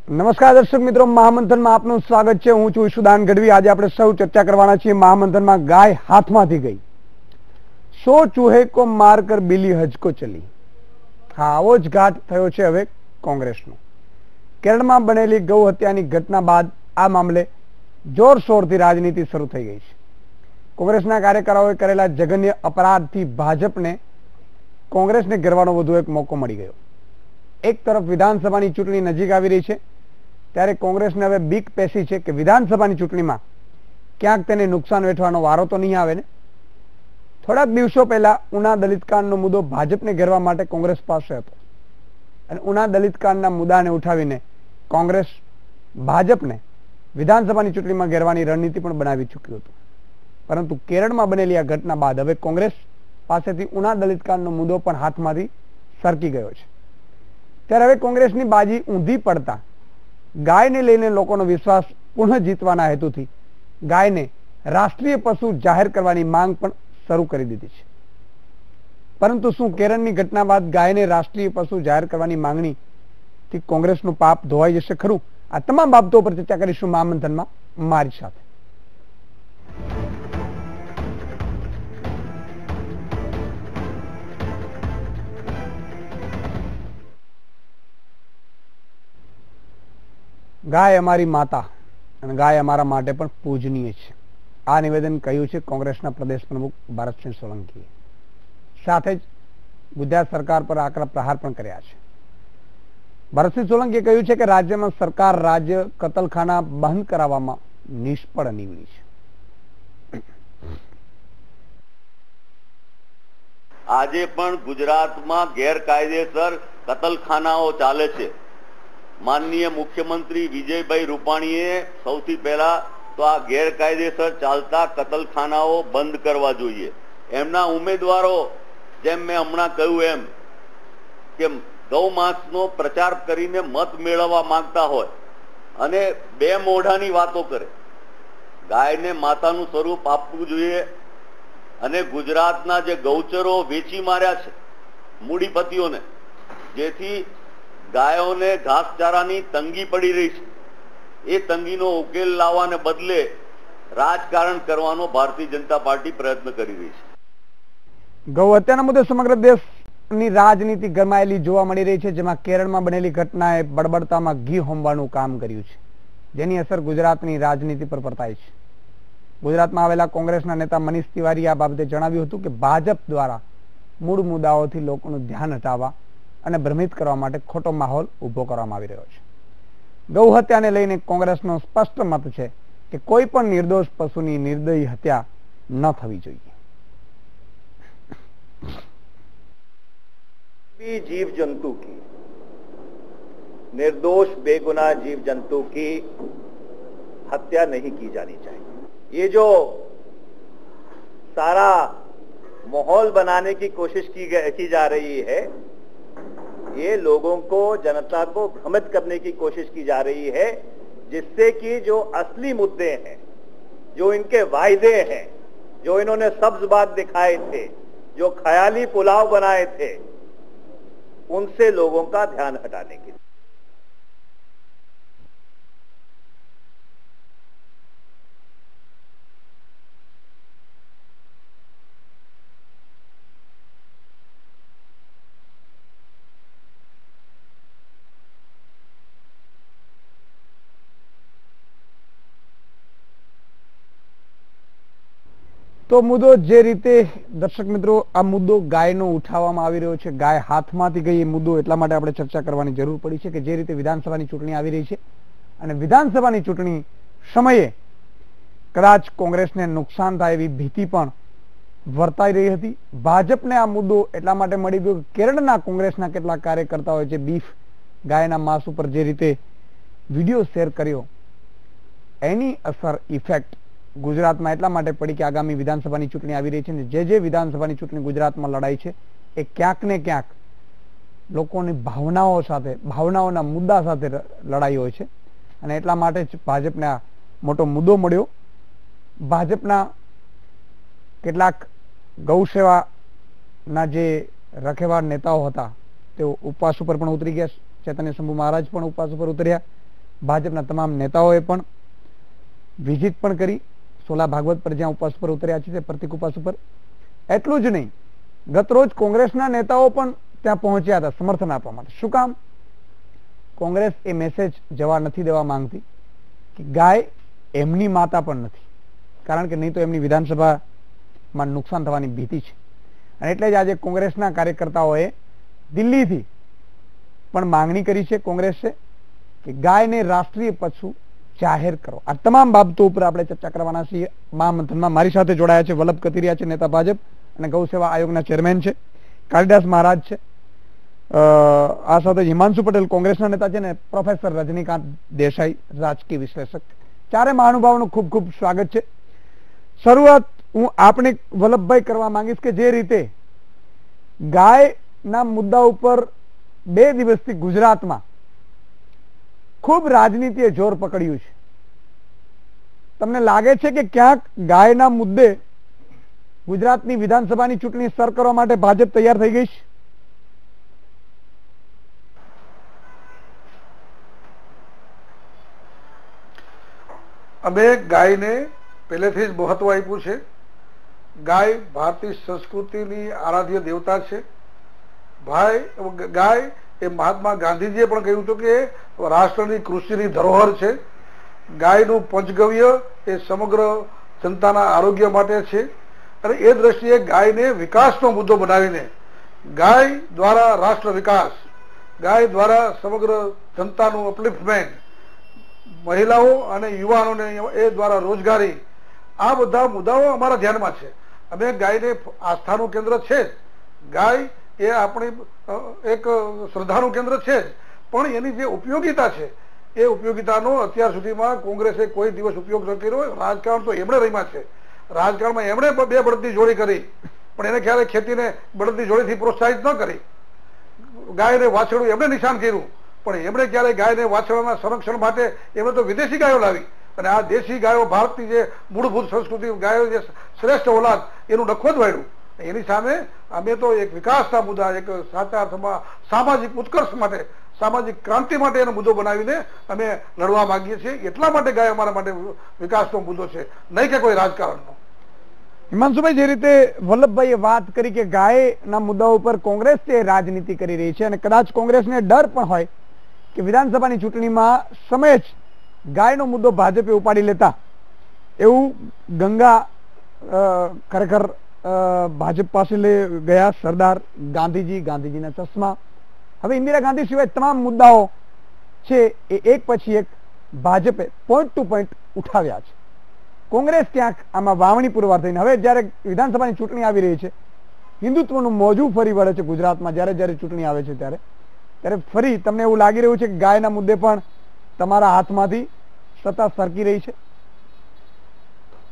નમસ્કાર દર્શક મિત્રો, મહામંથનમાં આપનું સ્વાગત છે। હું છું ઈશુદાન ગઢવી। આજે આપણે સૌ ચર્ચા કરવાના છીએ મહામંથનમાં ગાય હાથમાંથી ગઈ, 100 ચૂહે કો મારકર બિલી હજ કો ચલી। હા, આવો જ ઘાટ થયો છે હવે કોંગ્રેસનો। કેરળમાં બનેલી ગૌ હત્યાની ઘટના બાદ આ મામલે જોરશોરથી રાજનીતિ શરૂ થઈ ગઈ છે। કોંગ્રેસના કાર્યકરોએ કરેલા જઘન્ય અપરાધથી ભાજપને કોંગ્રેસને ઘેરવાનો વધુ એક મોકો મળી ગયો। એક તરફ વિધાનસભાની ચૂંટણી નજીક આવી રહી છે, ત્યારે કોંગ્રેસને હવે બીક પેસી છે કે વિધાનસભાની ચૂંટણીમાં ક્યાંક તેને નુકસાન વેઠવાનો વારો તો નહીં આવે ને। થોડાક દિવસો પહેલા ઉના દલિતકાંડનો મુદ્દો ભાજપને ઘેરવા માટે કોંગ્રેસ પાસે હતો અને ઉના દલિતકાંડના મુદ્દાને ઉઠાવીને કોંગ્રેસ ભાજપને વિધાનસભાની ચૂંટણીમાં ઘેરવાની રણનીતિ પણ બનાવી ચૂક્યું હતું। પરંતુ કેરળમાં બનેલી આ ઘટના બાદ હવે કોંગ્રેસ પાસેથી ઉના દલિતકાંડનો મુદ્દો પણ હાથમાંથી સરકી ગયો છે। ત્યારે હવે કોંગ્રેસની બાજી ઊંધી પડતા ગાયને લઈને લોકોનો વિશ્વાસ પુનઃ જીતવાના હેતુથી ગાયને રાષ્ટ્રીય પશુ જાહેર કરવાની માંગ પણ શરૂ કરી દીધી છે। પરંતુ શું કેરળની ઘટના બાદ ગાયને રાષ્ટ્રીય પશુ જાહેર કરવાની માંગણીથી કોંગ્રેસનું પાપ ધોવાઈ જશે ખરું? આ તમામ બાબતો પર ચર્ચા કરીશું મહામંથનમાં મારી સાથે। ગાય અમારી માતા અને ગાય અમારા માટે પણ પૂજનીય છે, આ નિવેદન કહ્યું છે કોંગ્રેસના પ્રદેશ પ્રમુખ ભરતસિંહ સોલંકીએ। સાથે જ ગુજરાત સરકાર પર આકરા પ્રહાર પણ કર્યા છે। ભરતસિંહ સોલંકીએ કહ્યું છે કે રાજ્યમાં સરકાર રાજ્ય કતલખાના બંધ કરાવવામાં નિષ્ફળ નીવડી છે। આજે પણ ગુજરાતમાં ગેરકાયદેસર કતલખાનાઓ ચાલે છે। માનનીય મુખ્યમંત્રી વિજયભાઈ રૂપાણીએ સૌથી પહેલા તો આ ગેરકાયદેસર ચાલતા કતલખાનાઓ બંધ કરવા જોઈએ। એમના ઉમેદવારો, જેમ મેં હમણાં કહ્યું એમ, કે ગૌ માંસનો પ્રચાર કરીને મત મેળવવા માંગતા હોય અને બે મોઢાની વાતો કરે। ગાયને માતાનું સ્વરૂપ આપવું જોઈએ અને ગુજરાતના જે ગૌચરો વેચી માર્યા છે મૂડીપતિઓને, જેથી ગાયોને ઘાસચારાની તંગી પડી રહી છે, એ તંગીનો ઉકેલ લાવવાને બદલે રાજકારણ કરવાનો ભારતીય જનતા પાર્ટી પ્રયત્ન કરી રહી છે। ગૌ હત્યાના મુદ્દે સમગ્ર દેશની રાજનીતિ ગરમાયેલી જોવા મળી રહી છે, જેમાં કેરળમાં બનેલી ઘટનાએ બળબડતામાં ઘી હોમવાનું કામ કર્યું છે, જેની અસર ગુજરાતની રાજનીતિ પર વર્તાય છે। ગુજરાતમાં આવેલા કોંગ્રેસના નેતા મનીષ તિવારીએ આ બાબતે જણાવ્યું હતું કે ભાજપ દ્વારા મૂળ મુદ્દાઓથી લોકોનું ધ્યાન હટાવવા અને ભ્રમિત કરવા માટે ખોટો માહોલ ઉભો કરવામાં આવી રહ્યો છે। ગૌ હત્યાને લઈને કોંગ્રેસનો સ્પષ્ટ મત છે કે કોઈ પણ નિર્દોષ પશુની નિર્દયી હત્યા ન થવી જોઈએ। जीव जंतु की, निर्दोष बेगुनाह जीव जंतु की हत्या नहीं की जानी चाहिए। ये जो सारा माहौल बनाने की कोशिश की जा रही है, ये लोगों को, जनता को भ्रमित करने की कोशिश की जा रही है, जिससे कि जो असली मुद्दे हैं, जो इनके वायदे हैं, जो इन्होंने सब्ज बाग दिखाए थे, जो ख्याली पुलाव बनाए थे, उनसे लोगों का ध्यान हटाने के लिए। તો મુદ્દો જે રીતે દર્શક મિત્રો આ મુદ્દો ગાયનો ઉઠાવવામાં આવી રહ્યો છે, ગાય હાથમાંથી ગઈ એ મુદ્દો એટલા માટે આપણે ચર્ચા કરવાની જરૂર પડી છે કે જે રીતે વિધાનસભાની ચૂંટણી આવી રહી છે અને વિધાનસભાની ચૂંટણી સમયે કદાચ કોંગ્રેસને નુકસાન થાય એવી ભીતિ પણ વર્તાઈ રહી હતી। ભાજપને આ મુદ્દો એટલા માટે મળી ગયો કે કેરળના કોંગ્રેસના કેટલાક કાર્યકર્તાઓએ જે બીફ ગાયના માંસ ઉપર જે રીતે વિડીયો શેર કર્યો, એની અસર ઇફેક્ટ ગુજરાતમાં એટલા માટે પડી કે આગામી વિધાનસભાની ચૂંટણી આવી રહી છે ને જે વિધાનસભાની ચૂંટણી ગુજરાતમાં લડાઈ છે એ ક્યાંક ને ક્યાંક લોકોની ભાવનાઓ સાથે, ભાવનાઓના મુદ્દા સાથે લડાઈ હોય છે અને એટલા માટે જ ભાજપને આ મોટો મુદ્દો મળ્યો। ભાજપના કેટલાક ગૌ સેવાના જે રખેવાળ નેતાઓ હતા તેઓ ઉપવાસ ઉપર પણ ઉતરી ગયા। ચૈતન્ય શંભુ મહારાજ પણ ઉપવાસ ઉપર ઉતર્યા ભાજપના તમામ નેતાઓએ પણ વિઝિટ પણ કરી સોલા ભાગવત પર જ્યાં ઉપવાસ પર ઉતર્યા છે, પ્રતિક ઉપવાસ ઉપર. એટલું જ નહીં, ગત રોજ કોંગ્રેસના નેતાઓ પણ ત્યાં પહોંચ્યા હતા સમર્થન આપવા માટે. શું કામ? કોંગ્રેસ એ મેસેજ જવા નથી દેવા માંગતી કે ગાય એમની માતા પણ નથી, કારણ કે નહીં તો એમની વિધાનસભામાં નુકસાન થવાની ભીતિ છે. અને એટલે જ આજે કોંગ્રેસના કાર્યકર્તાઓએ દિલ્હીથી પણ માંગણી કરી છે કોંગ્રેસે કે ગાયને રાષ્ટ્રીય પશુ જાહેર કરો. આ તમામ બાબતો ઉપર આપણે ચર્ચા કરવાના છીએ મહામંથનમાં. મારી સાથે જોડાયા છે વલ્લભ કથિરિયા છે, નેતા ભાજપ અને ગૌ સેવા આયોગના ચેરમેન છે, કાલિદાસ મહારાજ છે, આ સાથે હિમાંશુ પટેલ કોંગ્રેસના નેતા છે, ને પ્રોફેસર રજનીકાંત દેસાઈ રાજકીય વિશ્લેષક. ચારે મહાનુભાવોનું ખૂબ ખૂબ સ્વાગત છે. શરૂઆત હું આપણે વલ્લભભાઈ કરવા માંગીશ કે જે રીતે ગાયના મુદ્દા ઉપર 2 દિવસથી ગુજરાતમાં ખૂબ રાજનીતિએ જોર પકડ્યું છે. તમને લાગે છે કે ક્યાંક ગાયના મુદ્દે ગુજરાતની વિધાનસભાની ચૂંટણી સર કરવા માટે ભાજપ તૈયાર થઈ ગઈ છે? અમે ગાયને પહેલેથી જ મહત્વ આપ્યું છે. ગાય ભારતીય સંસ્કૃતિની આરાધ્ય દેવતા છે. ગાય એ મહાત્મા ગાંધીજીએ પણ કહ્યું હતું કે રાષ્ટ્રની કૃષિની ધરોહર છે. ગાયનું પંચગવ્ય એ સમગ્ર જનતાના આરોગ્ય માટે છે. અને એ દ્રષ્ટિએ ગાયને વિકાસનો મુદ્દો બનાવીને ગાય દ્વારા રાષ્ટ્ર વિકાસ, ગાય દ્વારા સમગ્ર જનતાનું અપલિફ્ટમેન્ટ, મહિલાઓ અને યુવાનોને એ દ્વારા રોજગારી, આ બધા મુદ્દાઓ અમારા ધ્યાનમાં છે. અમે ગાયને આસ્થાનું કેન્દ્ર છે જ, ગાય એ આપણી એક શ્રદ્ધાનું કેન્દ્ર છે જ, પણ એની જે ઉપયોગિતા છે એ ઉપયોગિતાનો અત્યાર સુધીમાં કોંગ્રેસે કોઈ દિવસ ઉપયોગ ન કર્યો. રાજકારણ તો એમણે રમ્યા છે. રાજકારણમાં એમણે 2 બળદની જોડી કરી, પણ એને ક્યારે ખેતીને બળદની જોડીથી પ્રોત્સાહિત ન કરી. ગાયને વાછરડું એમણે નિશાન કર્યું, પણ એમણે ક્યારે ગાયને વાછરડાના સંરક્ષણ માટે એમણે તો વિદેશી ગાયો લાવી. અને આ દેશી ગાયો, ભારતની જે મૂળભૂત સંસ્કૃતિ, ગાયો જે શ્રેષ્ઠ ઓલાદ, એનું નખો જ વાળ્યું. એની સામે અમે તો એક વિકાસના મુદ્દા, એક સાચા અર્થમાં સામાજિક ઉત્કર્ષ માટે, સામાજિક ક્રાંતિ માટે એનો મુદ્દો બનાવીને અમે લડવા માંગીએ છીએ. એટલા માટે ગાય અમારા માટે વિકાસનો મુદ્દો છે, નહીં કે કોઈ રાજકારણનો. હિમાંશુભાઈ, જે રીતે વલ્લભભાઈએ વાત કરી કે ગાયના મુદ્દા ઉપર કોંગ્રેસ તે રાજનીતિ કરી રહી છે, અને કદાચ કોંગ્રેસને ડર પણ હોય કે વિધાનસભાની ચૂંટણીમાં સમયે જ ગાયનો મુદ્દો ભાજપે ઉપાડી લેતા, એવું ગંગા ખરેખર ભાજપ પાસે લઈ ગયા સરદાર ગાંધીજી, ગાંધીજીના ચશ્મા. હવે ઇન્દિરા ગાંધી સિવાય તમામ મુદ્દાઓ છે એ એક પછી એક ભાજપે પોઈન્ટ ટુ પોઈન્ટ ઉઠાવ્યા છે. કોંગ્રેસ ક્યાંક આમાં વાવણી પુરવાર થઈને હવે જયારે વિધાનસભાની ચૂંટણી આવી રહી છે, હિન્દુત્વનું મોજું ફરી વળે છે ગુજરાતમાં. જયારે ચૂંટણી આવે છે ત્યારે ફરી તમને એવું લાગી રહ્યું છે કે ગાયના મુદ્દે પણ તમારા હાથમાંથી સત્તા સરકી રહી છે?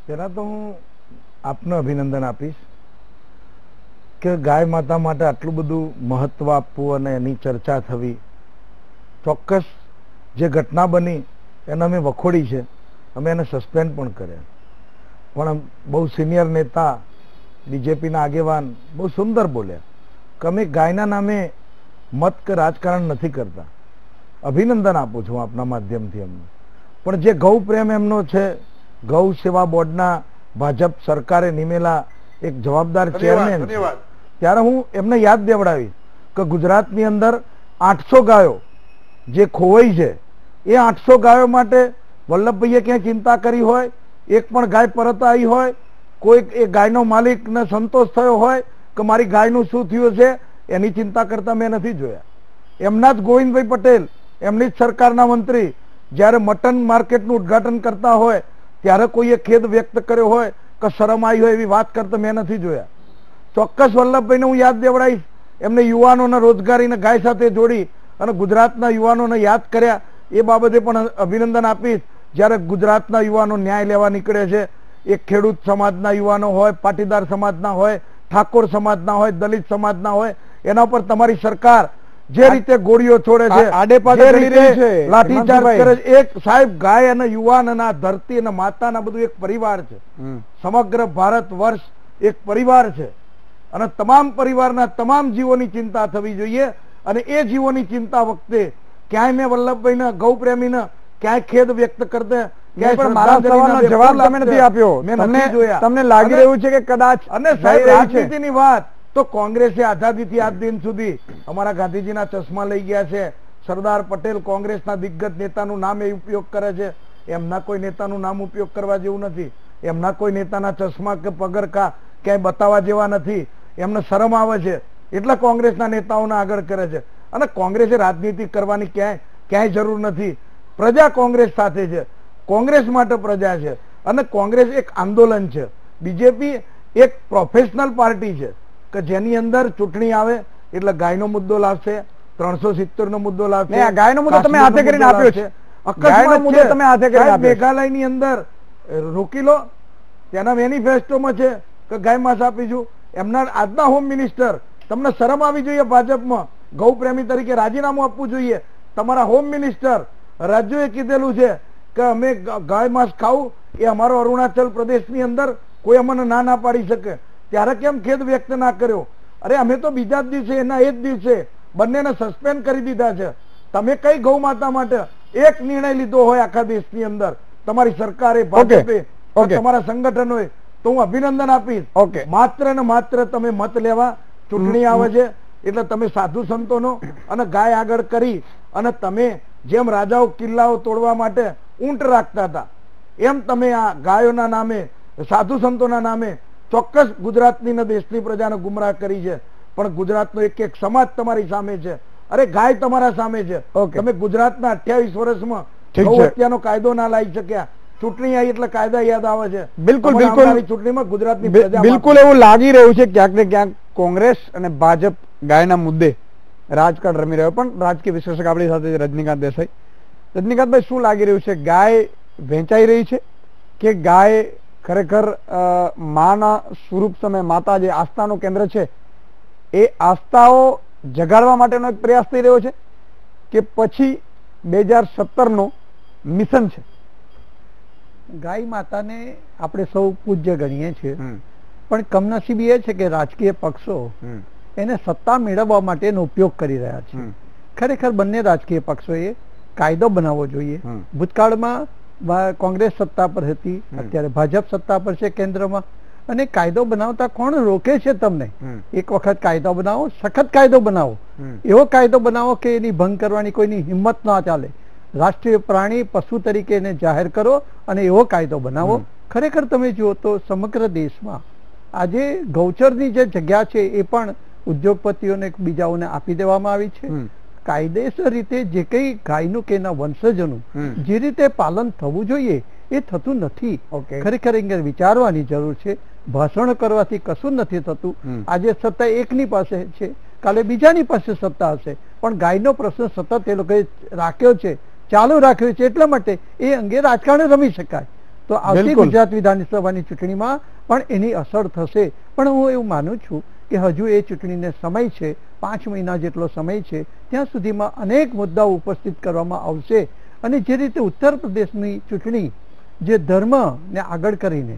પહેલા તો હું આપને અભિનંદન આપીશ કે ગાય માતા માટે આટલું બધું મહત્વ આપવું અને એની ચર્ચા થવી. ચોક્કસ જે ઘટના બની એને અમે વખોડી છે, અમે એને સસ્પેન્ડ પણ કર્યા, પણ બહુ સિનિયર નેતા, બીજેપીના આગેવાન બહુ સુંદર બોલ્યા કે અમે ગાયના નામે મત કે રાજકારણ નથી કરતા. અભિનંદન આપું છું આપના માધ્યમથી અમને. પણ જે ગૌ પ્રેમ એમનો છે, ગૌ સેવા બોર્ડના ભાજપ સરકારે નિમેલા એક જવાબદાર ચેરમેન છે, ત્યારે હું એમને યાદ દેવડાવી કે ગુજરાતની અંદર 800 ગાયો જે ખોવાઈ છે, એ 800 ગાયો માટે વલ્લભભાઈએ ક્યાંય ચિંતા કરી હોય, એક પણ ગાય પરત આવી હોય, કોઈ એ ગાયનો માલિકને સંતોષ થયો હોય કે મારી ગાયનું શું થયું છે, એની ચિંતા કરતા મેં નથી જોયા. એમના જ ગોવિંદભાઈ પટેલ, એમની જ સરકારના મંત્રી, જ્યારે મટન માર્કેટનું ઉદઘાટન કરતા હોય ત્યારે કોઈએ ખેદ વ્યક્ત કર્યો હોય કે શરમ આવી હોય એવી વાત કરતા મેં નથી જોયા. ચોક્કસ વલ્લભભાઈને હું યાદ દેવડાવીશ. એમને યુવાનોના રોજગારીને ગાય સાથે જોડી અને ગુજરાતના યુવાનોને યાદ કર્યા, એ બાબતે પણ અભિનંદન આપીશ. જ્યારે ગુજરાતના યુવાનો ન્યાય લેવા નીકળે છે, એક ખેડૂત સમાજના યુવાનો હોય, પાટીદાર સમાજના હોય, ઠાકોર સમાજના હોય, દલિત સમાજના હોય, એના પર તમારી સરકાર જે રીતે ગોળીઓ છોડે છે, લાઠીચાર્જ કરે છે. એક સાહેબ, ગાય અને યુવાન અને ધરતી અને માતાના બધું એક પરિવાર છે. સમગ્ર ભારત વર્ષ એક પરિવાર છે અને તમામ પરિવારના તમામ જીવોની ચિંતા થવી જોઈએ. અને એ જીવોની ચિંતા વખતે ક્યાંય મેં વલ્લભભાઈને, ગૌ પ્રેમીને ક્યાંય ખેદ વ્યક્ત કરતા પણ મારા સવાલનો જવાબ તમે નથી આપ્યો. તમને લાગી રહ્યું છે કે કદાચ અને સાહેબ રાજનીતિની વાત તો કોંગ્રેસે આઝાદીથી આજ દિન સુધી અમારા ગાંધીજીના ચશ્મા લઈ ગયા છે. સરદાર પટેલ કોંગ્રેસના દિગ્ગજ નેતાનું નામ એ ઉપયોગ કરે છે. એમના કોઈ નેતાનું નામ ઉપયોગ કરવા જેવું નથી. એમના કોઈ નેતાના ચશ્મા કે પગરખા ક્યાંય બતાવવા જેવા નથી. એમને શરમ આવે છે એટલા કોંગ્રેસના નેતાઓને આગળ કરે છે. અને કોંગ્રેસે રાજનીતિ કરવાની ક્યાંય જરૂર નથી. પ્રજા કોંગ્રેસ સાથે છે, કોંગ્રેસ માટે પ્રજા છે, અને કોંગ્રેસ એક આંદોલન છે. બીજેપી એક પ્રોફેશનલ પાર્ટી છે કે જેની અંદર ચૂંટણી આવે એટલે ગાયનો મુદ્દો લાવશે, 370 નો મુદ્દો લાવશે. ગાયનો મુદ્દો તમે હાથે કરીને આપ્યો છે. મેઘાલયની અંદર રોકી લો, તેના મેનિફેસ્ટોમાં છે કે ગાય માંસ આપીશું. એમના આજના હોમ મિનિસ્ટર, તમને શરમ આવી જોઈએ ભાજપમાં, ગૌ પ્રેમી તરીકે રાજીનામું આપવું જોઈએ. તમારા હોમ મિનિસ્ટર રાજ્યોએ કીધેલું છે કે અમે ગાય માંસ ખાવું, એ અમારો અરુણાચલ પ્રદેશની અંદર કોઈ અમને ના પાડી શકે. ત્યારે કેમ ખેદ વ્યક્ત ના કર્યો? અરે અમે તો બીજા જ દિવસે, એના એ જ દિવસે બંનેને સસ્પેન્ડ કરી દીધા છે. તમે કઈ ગૌ માતા માટે એક નિર્ણય લીધો હોય આખા દેશની અંદર, તમારી સરકારે, ભાજપે, તમારા સંગઠનોએ, તો હું અભિનંદન આપીશ. માત્ર ને માત્ર તમે મત લેવા ચૂંટણી આવે છે એટલે તમે સાધુ સંતોનો અને ગાય આગળ કરી અને તમે જેમ રાજાઓ કિલ્લાઓ તોડવા માટે ઊંટ રાખતા હતા, એમ તમે આ ગાયોના નામે, સાધુ સંતોના નામે ચોક્કસ ગુજરાતની ને દેશની પ્રજાને ગુમરાહ કરી છે. પણ ગુજરાતનો એક એક સમાજ તમારી સામે છે. અરે ગાય તમારા સામે છે. તમે ગુજરાતના 28 વર્ષમાં ગૌ હત્યાનો કાયદો ના લાવી શક્યા. ચૂંટણી આવી એટલે કાયદા યાદ આવે છે. બિલકુલ ચૂંટણીમાં ગુજરાતની પ્રજા બિલકુલ એવું લાગી રહ્યું છે ક્યાંક ને ક્યાંક કોંગ્રેસ અને ભાજપ ગાયના મુદ્દે રાજકારણ રમી રહ્યો. પણ રાજકીય વિશ્લેષક આપણી સાથે રજનીકાંત દેસાઈ. રજનીકાંતભાઈ, શું લાગી રહ્યું છે? ગાય વહેંચાઈ રહી છે કે ગાય ખરેખર માના સ્વરૂપ સમય, માતા જે આસ્થાનું કેન્દ્ર છે એ આસ્થાઓ જગાડવા માટેનો એક પ્રયાસ થઈ રહ્યો છે કે પછી 2017 મિશન છે? ગાય માતાને આપણે સૌ પૂજ્ય ગણીએ છીએ, પણ કમનસીબી એ છે કે રાજકીય પક્ષો એને સત્તા મેળવવા માટેનો ઉપયોગ કરી રહ્યા છે. ખરેખર બંને રાજકીય પક્ષોએ કાયદો બનાવવો જોઈએ. ભૂતકાળમાં કોંગ્રેસ સત્તા પર હતી, અત્યારે ભાજપ સત્તા પર છે કેન્દ્રમાં, અને કાયદો બનાવતા કોણ રોકે છે તમને? એક વખત કાયદો બનાવો, સખત કાયદો બનાવો, એવો કાયદો બનાવો કે એની ભંગ કરવાની કોઈની હિંમત ના ચાલે. રાષ્ટ્રીય પ્રાણી પશુ તરીકે એને જાહેર કરો અને એવો કાયદો બનાવો. ખરેખર તમે જુઓ તો સમગ્ર દેશમાં આજે ગૌચરની જે જગ્યા છે એ પણ ઉદ્યોગપતિઓને બીજાઓને આપી દેવામાં આવી છે. કાયદેસર રીતે જે કઈ ગાયનું કે એના વંશજોનું જે રીતે પાલન થવું જોઈએ એ થતું નથી. ખરેખર એને વિચારવાની જરૂર છે. ભાષણ કરવાથી કશું નથી થતું. આજે સત્તા એકની પાસે છે, કાલે બીજાની પાસે સત્તા હશે, પણ ગાયનો પ્રશ્ન સતત એ લોકોએ રાખ્યો છે, ચાલુ રાખ્યો છે. એટલા માટે એ અંગે રાજકારણ રમી શકાય. તો આવતી ગુજરાત વિધાનસભાની ચૂંટણીમાં પણ એની અસર થશે. પણ હું એવું માનું છું કે હજુ એ ચૂંટણીને સમય છે, 5 મહિના જેટલો સમય છે. ત્યાં સુધીમાં અનેક મુદ્દાઓ ઉપસ્થિત કરવામાં આવશે. અને જે રીતે ઉત્તર પ્રદેશની ચૂંટણી જે ધર્મને આગળ કરીને,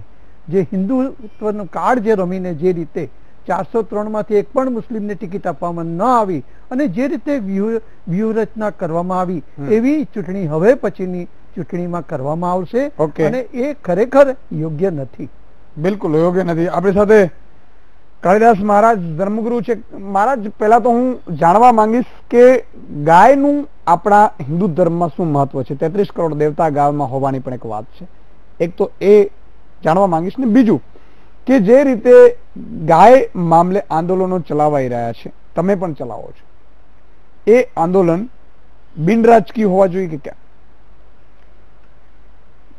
જે હિન્દુત્વનું કાર્ડ જે રમીને જે રીતે 403 માંથી એક પણ મુસ્લિમને ટિકિટ આપવામાં ન આવી અને જે રીતે વ્યૂહરચના કરવામાં આવી, એવી ચૂંટણી હવે પછીની ચૂંટણીમાં કરવામાં આવશે. અને એ ખરેખર યોગ્ય નથી. બિલકુલ યોગ્ય નથી. આપણી સાથે કાળીદાસ મહારાજ ધર્મગુરુ છે. મહારાજ, પહેલા તો હું જાણવા માંગીશ કે ગાયનું આપણા હિન્દુ ધર્મમાં શું મહત્વ છે? 33 કરોડ દેવતા ગાયમાં હોવાની પણ એક વાત છે. એક તો એ જાણવા માંગીશ. ને બીજું કે જે રીતે ગાય મામલે આંદોલનો ચલાવાઈ રહ્યા છે, તમે પણ ચલાવો છો, એ આંદોલન બિન રાજકીય હોવા જોઈએ કે ક્યાં?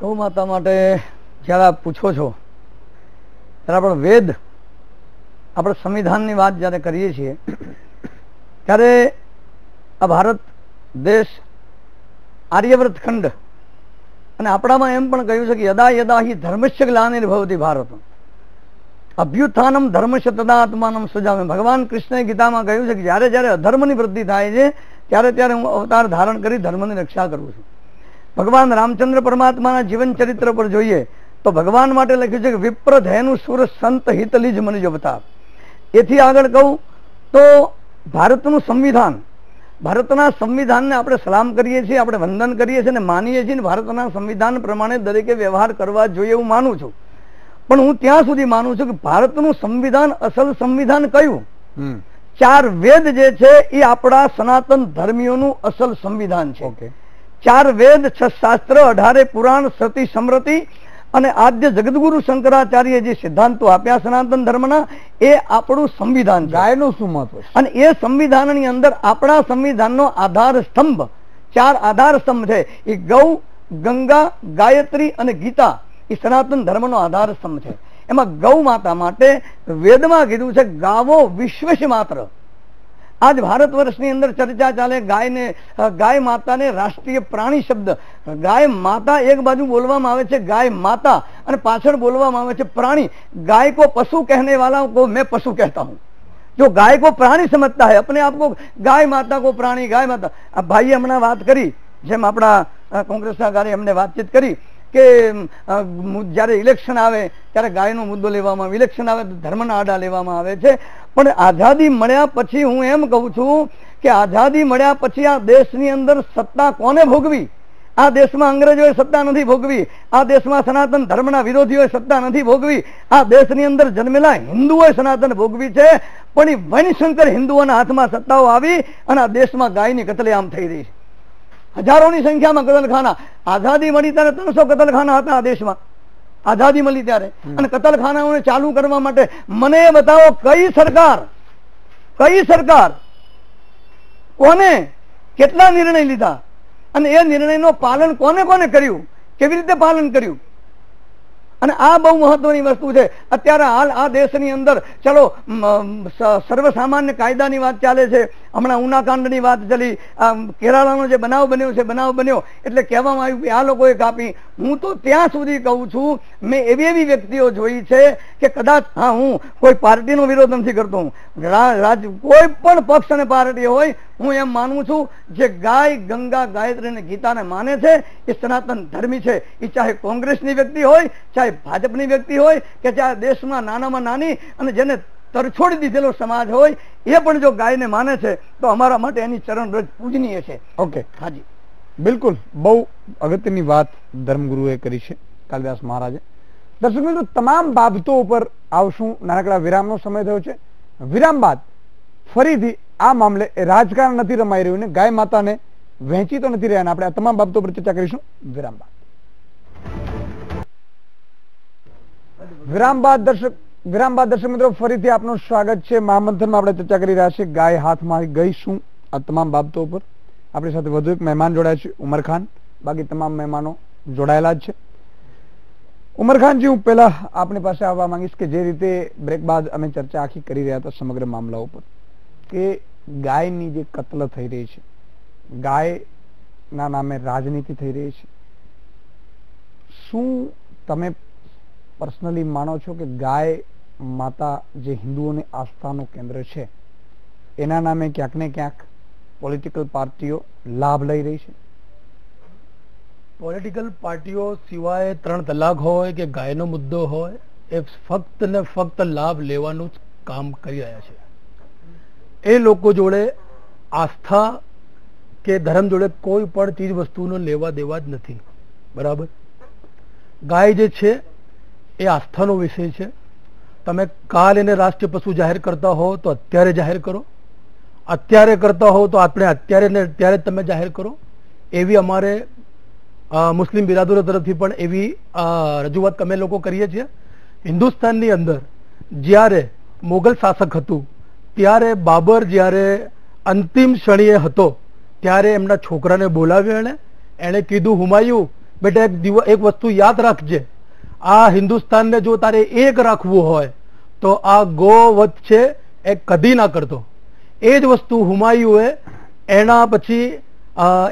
ગૌ માતા માટે જયારે આપ પૂછો છો ત્યારે આપણે વેદ, આપણે સંવિધાનની વાત જયારે કરીએ છીએ ત્યારે આ ભારત દેશ આર્યવ્રત ખંડ, અને આપણામાં એમ પણ કહ્યું છે કે યદા યદા હિ ધર્મસ્ય ગ્લાનિર્ભવતિ ભારત અભ્યુત્થાનમ ધર્મસ્ય તદાત્માનમ સૃજામિ. ભગવાન કૃષ્ણએ ગીતામાં કહ્યું છે કે જયારે જયારે અધર્મની વૃદ્ધિ થાય છે ત્યારે ત્યારે હું અવતાર ધારણ કરી ધર્મની રક્ષા કરું છું. ભગવાન રામચંદ્ર પરમાત્માના જીવન ચરિત્ર પર જોઈએ તો ભગવાન માટે લખ્યું છે કે વિપ્ર ધેનુ સુર સંત હિતલીજ મનુજ અવતાર. એથી આગળ કહું તો ભારતનું સંવિધાન ભારતના સંવિધાનને આપણે સલામ કરીએ છીએ, આપણે વંદન કરીએ છીએ અને માનીએ છીએ, ભારતના સંવિધાન પ્રમાણે દરેકે વ્યવહાર કરવા જોઈએ એવું માનું છું. પણ હું ત્યાં સુધી માનું છું કે ભારતનું સંવિધાન અસલ સંવિધાન કયું? 4 વેદ જે છે એ આપણા સનાતન ધર્મીઓનું અસલ સંવિધાન છે. 4 વેદ, 6 શાસ્ત્ર, 18 પુરાણ, સતી સમૃતિ અને આદ્ય જગદગુરુ શંકરાચાર્ય જે સિદ્ધાંતો આપ્યા સનાતન ધર્મના, એ આપણું સંવિધાન છે. ગાયનું શું મહત્વ છે? અને એ સંવિધાનની અંદર આપણા સંવિધાનનો આધાર સ્તંભ 4 આધાર સ્તંભ છે. એ ગૌ, ગંગા, ગાયત્રી અને ગીતા એ સનાતન ધર્મનો આધાર સ્તંભ છે. એમાં ગૌ માતા માટે વેદમાં કીધું છે ગાવો વિશ્વશ માત્ર. આજ ભારત વર્ષની અંદર ચર્ચા ચાલે ગાય માતાને રાષ્ટ્રીય પ્રાણી શબ્દ, ગાય માતા એક બાજુ બોલવામાં આવે છે ગાય માતા અને પાછળ બોલવામાં આવે છે પ્રાણી. गाय को पशु कहने वाला को मैं पशु कहता हूं. जो गाय को प्राणी समझता है अपने आप को गाय माता को प्राणी, गाय माता. अब भाई हमने बात करी, જેમ આપણા કોંગ્રેસના કાર્ય અમને વાતચીત કરી કે જયારે ઇલેક્શન આવે ત્યારે ગાયનો મુદ્દો લેવામાં આવે, ઇલેક્શન આવે તો ધર્મના આડા લેવામાં આવે છે. પણ આઝાદી મળ્યા પછી હું એમ કહું છું કે આઝાદી મળ્યા પછી આ દેશની અંદર સત્તા કોને ભોગવી? આ દેશમાં અંગ્રેજોએ સત્તા નથી ભોગવી, આ દેશમાં સનાતન ધર્મના વિરોધીઓએ સત્તા નથી ભોગવી, આ દેશની અંદર જન્મેલા હિન્દુઓએ સનાતન ભોગવી છે. પણ એ વનશંકર હિન્દુઓના હાથમાં સત્તાઓ આવી અને આ દેશમાં ગાયની કતલેઆમ થઈ રહી છે. હજારોની સંખ્યામાં કતલખાના. આઝાદી મળી ત્યારે 300 કતલખાના હતા આ દેશમાં, આઝાદી મળી ત્યારે. અને કતલખાનાઓને ચાલુ કરવા માટે મને એ બતાવો કઈ સરકાર કોને કેટલા નિર્ણય લીધા અને એ નિર્ણયનું પાલન કોને કર્યું, કેવી રીતે પાલન કર્યું? અને આ બહુ મહત્વની વસ્તુ છે. અત્યારે હાલ આ દેશની અંદર ચલો સર્વસામાન્ય કાયદાની વાત ચાલે છે. હમણાં ઉનાકાંડની વાત ચાલી, કેરાલાનો જે બનાવ બન્યો એટલે કહેવામાં આવ્યું કે આ લોકોએ કાપી. હું તો ત્યાં સુધી કહું છું, મેં એવી વ્યક્તિઓ જોઈ છે કે કદાચ હું કોઈ પાર્ટીનો વિરોધ નથી કરતો, કોઈ પણ પક્ષ અને પાર્ટી હોય, હું એમ માનું છું જે ગાય, ગંગા, ગાયત્રી અને ગીતાને માને છે એ સનાતન ધર્મી છે. એ ચાહે કોંગ્રેસની વ્યક્તિ હોય, ચાહે ભાજપની વ્યક્તિ હોય કે ચાહે દેશમાં નાનામાં નાની અને જેને તરછોડી દીધેલો સમાજ હોય, એ પણ જો ગાયને માને છે તો અમારા માટે એની ચરણરજ પૂજનીય છે. ઓકે, હાજી, બિલકુલ બહુ અગત્યની વાત ધર્મગુરુએ કરી છે કાલિદાસ મહારાજે. દર્શક મિત્રો, તમામ બાબતો ઉપર આવશું. નાનકડા વિરામનો સમય થયો છે. વિરામ બાદ ફરીથી આ મામલે રાજકારણ નથી રમાઈ રહ્યું ને ગાય માતાને વહેંચી તો નથી રહ્યા, આપણે આ તમામ બાબતો પર ચર્ચા કરીશું વિરામ બાદ દર્શક મિત્રો ફરીથી આપનું સ્વાગત છે. મહામંથનમાં આપણે ચર્ચા કરી રહ્યા છીએ ગાય હાથમાં ગઈ શું, આ તમામ બાબતો ઉપર. આપણી સાથે વધુ એક મહેમાન જોડાયા છે, ઉમર ખાન. બાકી તમામ મહેમાનો જોડાયેલા જ છે. ઉમર ખાનજી, હું પહેલા આપની પાસે આવવા માંગીશ કે જે રીતે બ્રેક બાદ અમે ચર્ચા આખી કરી રહ્યા હતા સમગ્ર મામલા ઉપર કે ગાયની જે કત્લ થઈ રહી છે, ગાયના નામે રાજનીતિ થઈ રહી છે, શું તમે પર્સનલી માનો છો કે ગાય માતા જે હિન્દુઓની આસ્થાનું કેન્દ્ર છે એના નામે ક્યાંક ને ક્યાંક પોલિટિકલ પાર્ટીઓ લાભ લઈ રહી છે? પોલિટિકલ પાર્ટીઓ સિવાય 3 તલાક હોય કે ગાયનો મુદ્દો હોય, એ ફક્ત ને ફક્ત લાભ લેવાનું જ કામ કરી રહ્યા છે. એ લોકો જોડે આસ્થા કે ધર્મ જોડે કોઈ પણ ચીજ વસ્તુનો લેવા દેવા જ નથી. બરાબર? ગાય જે છે એ આસ્થાનો વિષય છે. તમે કાલ એને રાષ્ટ્રીય પશુ જાહેર કરતા હો તો અત્યારે જાહેર કરો, અત્યારે કરતા હો તો આપણે અત્યારે ને અત્યારે તમે જાહેર કરો. એવી અમારે મુસ્લિમ બિરાદરો તરફથી પણ એવી રજૂઆત અમે લોકો કરીએ છીએ. હિન્દુસ્તાનની અંદર જ્યારે મોગલ શાસક હતું ત્યારે બાબર જ્યારે અંતિમ ક્ષણીએ હતો ત્યારે એમના છોકરાને બોલાવ્યો, એણે કીધું, હુમાયુ બેટા એક વસ્તુ યાદ રાખજે, આ હિન્દુસ્તાનને જો તારે એક રાખવું હોય તો આ ગો વધ છે એ કદી ના કરતો. એ જ વસ્તુ હુમાયુએ એના પછી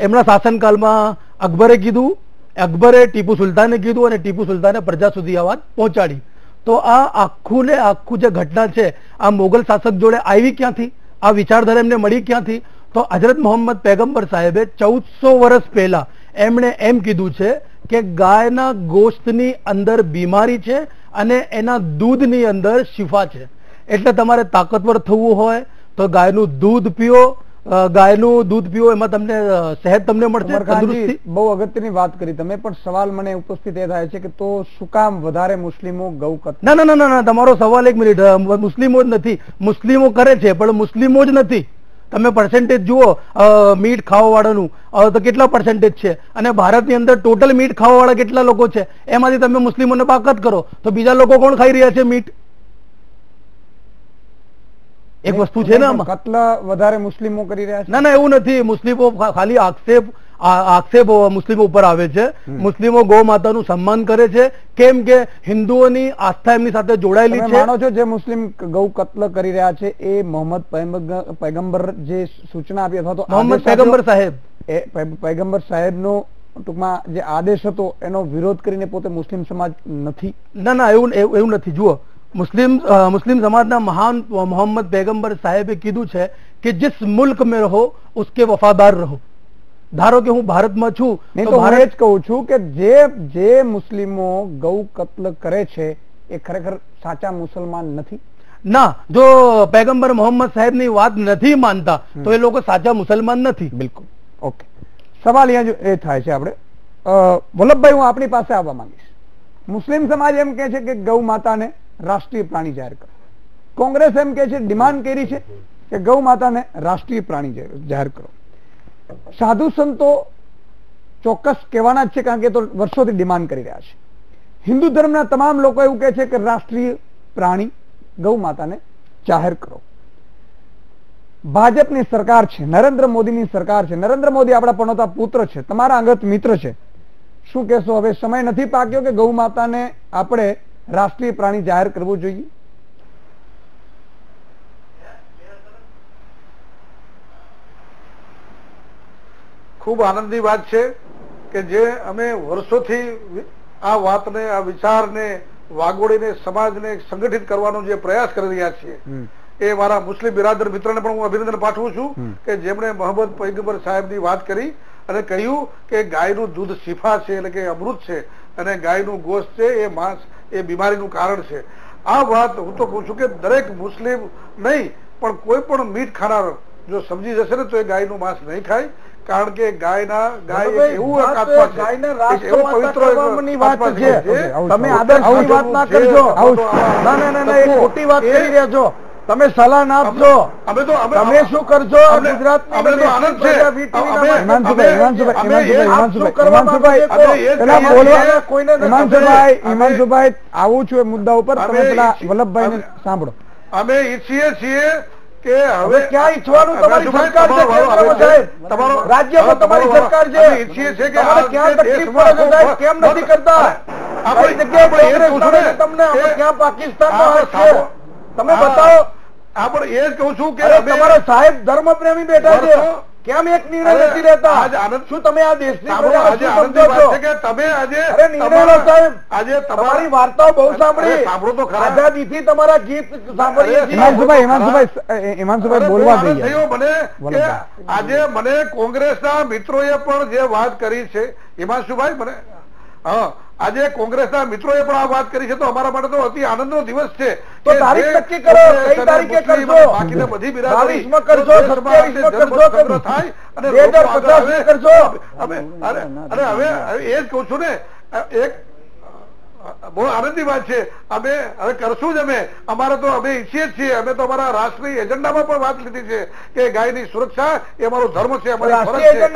એમના શાસનકાળમાં અકબરે કીધું, અકબરે ટીપુ સુલતાને કીધું અને ટીપુ સુલતાને પ્રજા સુધી આ વાત પહોંચાડી. તો આ આખું ને આખું જે ઘટના છે આ મોગલ શાસક જોડે આવી ક્યાંથી, આ વિચારધારા એમને મળી ક્યાંથી? તો હજરત મોહમ્મદ પૈગંબર સાહેબે 1400 વર્ષ પહેલા એમણે એમ કીધું છે કે ગાયના ગોશ્તની અંદર બીમારી છે અને એના દૂધની અંદર શિફા છે. એટલે તમારે તાકતવર થવું હોય તો ગાયનું દૂધ પીઓ, ગાયનું દૂધ પીવો એમાં તમને સેહત તમને મળશે, તંદુરસ્તી. બહુ અગત્યની વાત કરી તમે, પણ સવાલ મને ઉપસ્થિત એ થાય છે કે તો શું કામ વધારે મુસ્લિમો ગૌ કતલ? ના ના ના ના, તમારો સવાલ 1 મિનિટ. મુસ્લિમો જ નથી, મુસ્લિમો કરે છે પણ મુસ્લિમો જ નથી. તમે પર્સન્ટેજ જુઓ મીટ ખાવા વાળાનું તો કેટલા પર્સન્ટેજ છે, અને ભારતની અંદર ટોટલ મીટ ખાવા વાળા કેટલા લોકો છે, એમાંથી તમે મુસ્લિમોને બાકાત કરો તો બીજા લોકો કોણ ખાઈ રહ્યા છે મીટ? એક વસ્તુ છે ને આમાં. કત્લ વધારે મુસ્લિમો કરી રહ્યા છે? ના ના, એવું નથી. મુસ્લિમો ખાલી આક્ષેપ મુસ્લિમો ઉપર આવે છે. મુસ્લિમો ગૌ માતાનું સન્માન કરે છે, કેમ કે હિન્દુઓની આસ્થા એમની સાથે જોડાયેલી છે. માનો છો જે મુસ્લિમ ગૌ કત્લ કરી રહ્યા છે એ મોહમ્મદ પૈગંબર જે સૂચના આપી અથવા તો મોહમ્મદ પૈગંબર સાહેબ પૈગંબર સાહેબનો ટૂંકમાં જે આદેશ હતો એનો વિરોધ કરીને પોતે મુસ્લિમ સમાજ નથી? ના ના, એવું નથી. જુઓ, મુસ્લિમ સમાજના મહાન મોહમ્મદ પૈગંબર સાહેબે કીધું છે કે जिस मुल्क में रहो उसके वफादार रहो. ધારો કે હું ભારતમાં છું તો હું એ જ કહું છું કે જે મુસ્લિમો ગૌ કત્લ કરે છે એ ખરેખર સાચા મુસલમાન નથી? ના, જો પૈગંબર મોહમ્મદ સાહેબની વાત નથી માનતા તો એ લોકો સાચા મુસલમાન નથી. બિલકુલ. ઓકે, સવાલ અહીંયા એ થાય છે આપણે વલ્લભભાઈ, હું આપની પાસે આવવા માંગીશ. મુસ્લિમ સમાજ એમ કે છે કે ગૌ માતાને રાષ્ટ્રીય પ્રાણી જાહેર કરો. કોંગ્રેસ એમ કે છે, ડિમાન્ડ કરી છે કે ગૌ માતાને રાષ્ટ્રીય પ્રાણી જાહેર કરો. સાધુ સંતો ચોક્કસ કહેવાના જ છે, કારણ કે તો વર્ષોથી ડિમાન્ડ કરી રહ્યા છે. હિન્દુ ધર્મના તમામ લોકો એવું કહે છે કે રાષ્ટ્રીય પ્રાણી ગૌ માતાને જાહેર કરો. ભાજપની સરકાર છે, નરેન્દ્ર મોદીની સરકાર છે, નરેન્દ્ર મોદી આપણા પનોતા પુત્ર છે, તમારા અંગત મિત્ર છે. શું કહેશો, હવે સમય નથી પાક્યો કે ગૌ માતાને આપણે રાષ્ટ્રીય પ્રાણી જાહેર કરવું જોઈએ? ખૂબ આનંદની વાત છે કે જે અમે વર્ષોથી આ વાતને, આ વિચારને વાગોળીને સમાજને સંગઠિત કરવાનો જે પ્રયાસ કરી રહ્યા છીએ, એ મારા મુસ્લિમ બિરાદર મિત્રને પણ હું અભિનંદન પાઠવું છું કે જેમણે મોહમ્મદ પૈગંબર સાહેબની વાત કરી અને કહ્યું કે ગાયનું દૂધ શિફા છે, એટલે કે અમૃત છે, અને ગાયનું ગોશ્ત છે એ માંસ એ બીમારીનું કારણ છે. આ વાત હું તો કહું છું કે દરેક મુસ્લિમ નહીં પણ કોઈ પણ મીઠ ખાનાર જો સમજી જશે ને તો એ ગાયનું માંસ નહીં ખાય, કારણ કે ગાય એવું તમે આદર્શની વાત ના કરજો. ના ના ના, એ ખોટી વાત કરી રહ્યા છો. તમે સલાહ ના આપજો. તમે શું કરશો હિમાંશુભાઈ, આવું છું એ મુદ્દા ઉપર. તમે પેલા વલ્લભભાઈ ને સાંભળો. અમે ઈચ્છીએ છીએ કે હવે ક્યાં ઈચ્છવાનું? તમારી સરકાર છે, રાજ્યમાં તમારી સરકાર છે. ઈચ્છીએ છીએ કે ક્યાં તકલીફ પડે છે સાહેબ? કેમ નથી કરતા? આપણી જગ્યાએ તમને ક્યાં પાકિસ્તાનનો હાથ છે? તમે બતાવો. આપણે એ જ કહું છું કે તમારા સાહેબ ધર્મ પ્રેમી બેઠા છે, કેમ એક નિર્ણય નથી લેતા? શું તમે આ દેશની આજે તમારી વાર્તાઓ બહુ સાંભળી, સાંભળો તો ખરા. આઝાદીથી તમારા ગીત સાંભળીએ. હિમાંશુભાઈ બોલવા દઈએ. મને આજે મને કોંગ્રેસના મિત્રોએ પણ જે વાત કરી છે, હિમાંશુભાઈ, મને આજે કોંગ્રેસના મિત્રોએ પણ આ વાત કરી છે, તો અમારા માટે તો અતિ આનંદનો દિવસ છે. તો તારીખ નક્કી કરો, કઈ તારીખે કરશો? બાકીના બધી બિરાદરી 22 માં કરશો, 27 માં કરશો, થાય અને 2050 કરશો. હવે એ જ કહું છું ને, એક બહુ આનંદની વાત છે. અમે હવે કરશું જ. અમારે તો અમે ઈચ્છીએ જ છીએ. અમે તો અમારા રાષ્ટ્રીય એજન્ડામાં પણ વાત લીધી છે કે ગાયની સુરક્ષા એ અમારો ધર્મ છે, અમારી ફરજ છે.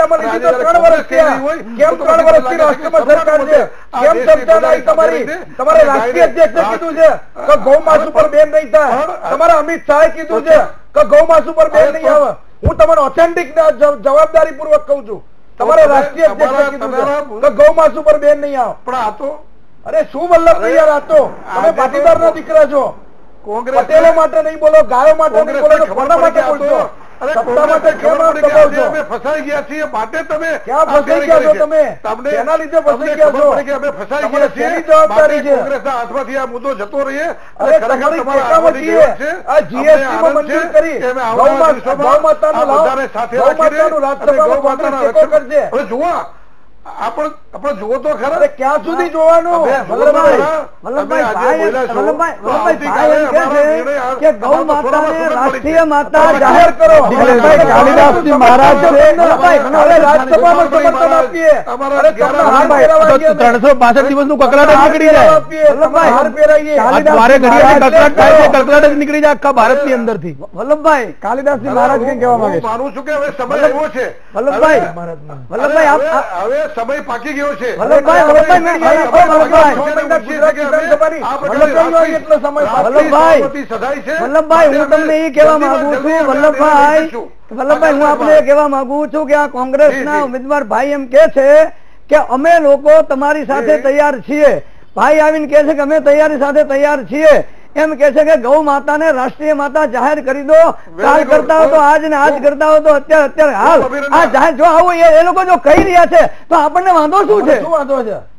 તમારા રાષ્ટ્રીય અધ્યક્ષે કીધું છે કે ગૌમાંસ ઉપર બેન નહીં થાય. તમારા અમિત શાહે કીધું છે કે ગૌમાંસ ઉપર બેન નહીં આવે. હું તમને ઓથેન્ટિક જવાબદારી પૂર્વક કહું છું. તમારા રાષ્ટ્રીય અધ્યક્ષે કીધું છે કે ગૌમાંસ ઉપર બેન નહીં આવે. પણ આ તો અરે શું વલ્લભભાઈ યાર, આ તો તમે પાટીદાર ના દીકરા છો. પટેલો માટે નહીં બોલો, ગાયો માટે નહીં બોલો, કોના માટે બોલશો? સત્તા માટે કેમ દબાવશો? અમે ફસાઈ ગયા છીએ માટે તમે ક્યાં ફસાઈ ગયા છો? તમે એના લીધે ફસાઈ ગયા છો. અમે ફસાઈ ગયા છીએ. શેની જવાબદારી છે? કોંગ્રેસના હાથમાંથી આ મુદ્દો જતો રહીએ. અરે તમારી ટેકામતી છે. આ જીએસટી માં મંજૂર કરી ગૌ માતાનું લાભ, ગૌ માતાનું રાજ્યસભામાં ટેકો કરજે. હવે જુઓ, આપણે જુઓ તો ખરા, ક્યાં સુધી જોવાનું? ગૌ માતાને રાષ્ટ્રીય માતા જાહેર કરો. કાલિદાસજી મહારાજ છે, રાજ્યસભામાં સમર્થન આપીએ. 365 દિવસનું કકળાટ નીકળી જાય. કકળાટ જ નીકળી જાય આખા ભારતની અંદરથી. વલ્લભભાઈ, કાલિદાસજી મહારાજ કેમ કહેવા માંગે છે? માનું છું કે હવે સમય એવો છે, વલ્લભભાઈ હવે સમય પાકી ગયો છે. વલ્લભભાઈ, હું તમને એ કહેવા માંગુ છું, વલ્લભભાઈ, હું આપને કહેવા માંગુ છું કે આ કોંગ્રેસના ઉમેદવાર ભાઈ એમ કે છે કે અમે લોકો તમારી સાથે તૈયાર છીએ. ભાઈ આવીને કે છે કે અમે તૈયારી સાથે તૈયાર છીએ, એમ કે છે કે ગૌ માતાને રાષ્ટ્રીય માતા જાહેર કરી દો. કાલ કરતા હો તો આજ ને આજ કરતા હો તો અત્યારે હાલ આ જાહેર. જો આવું એ લોકો જો કહી રહ્યા છે તો આપણને વાંધો શું છે?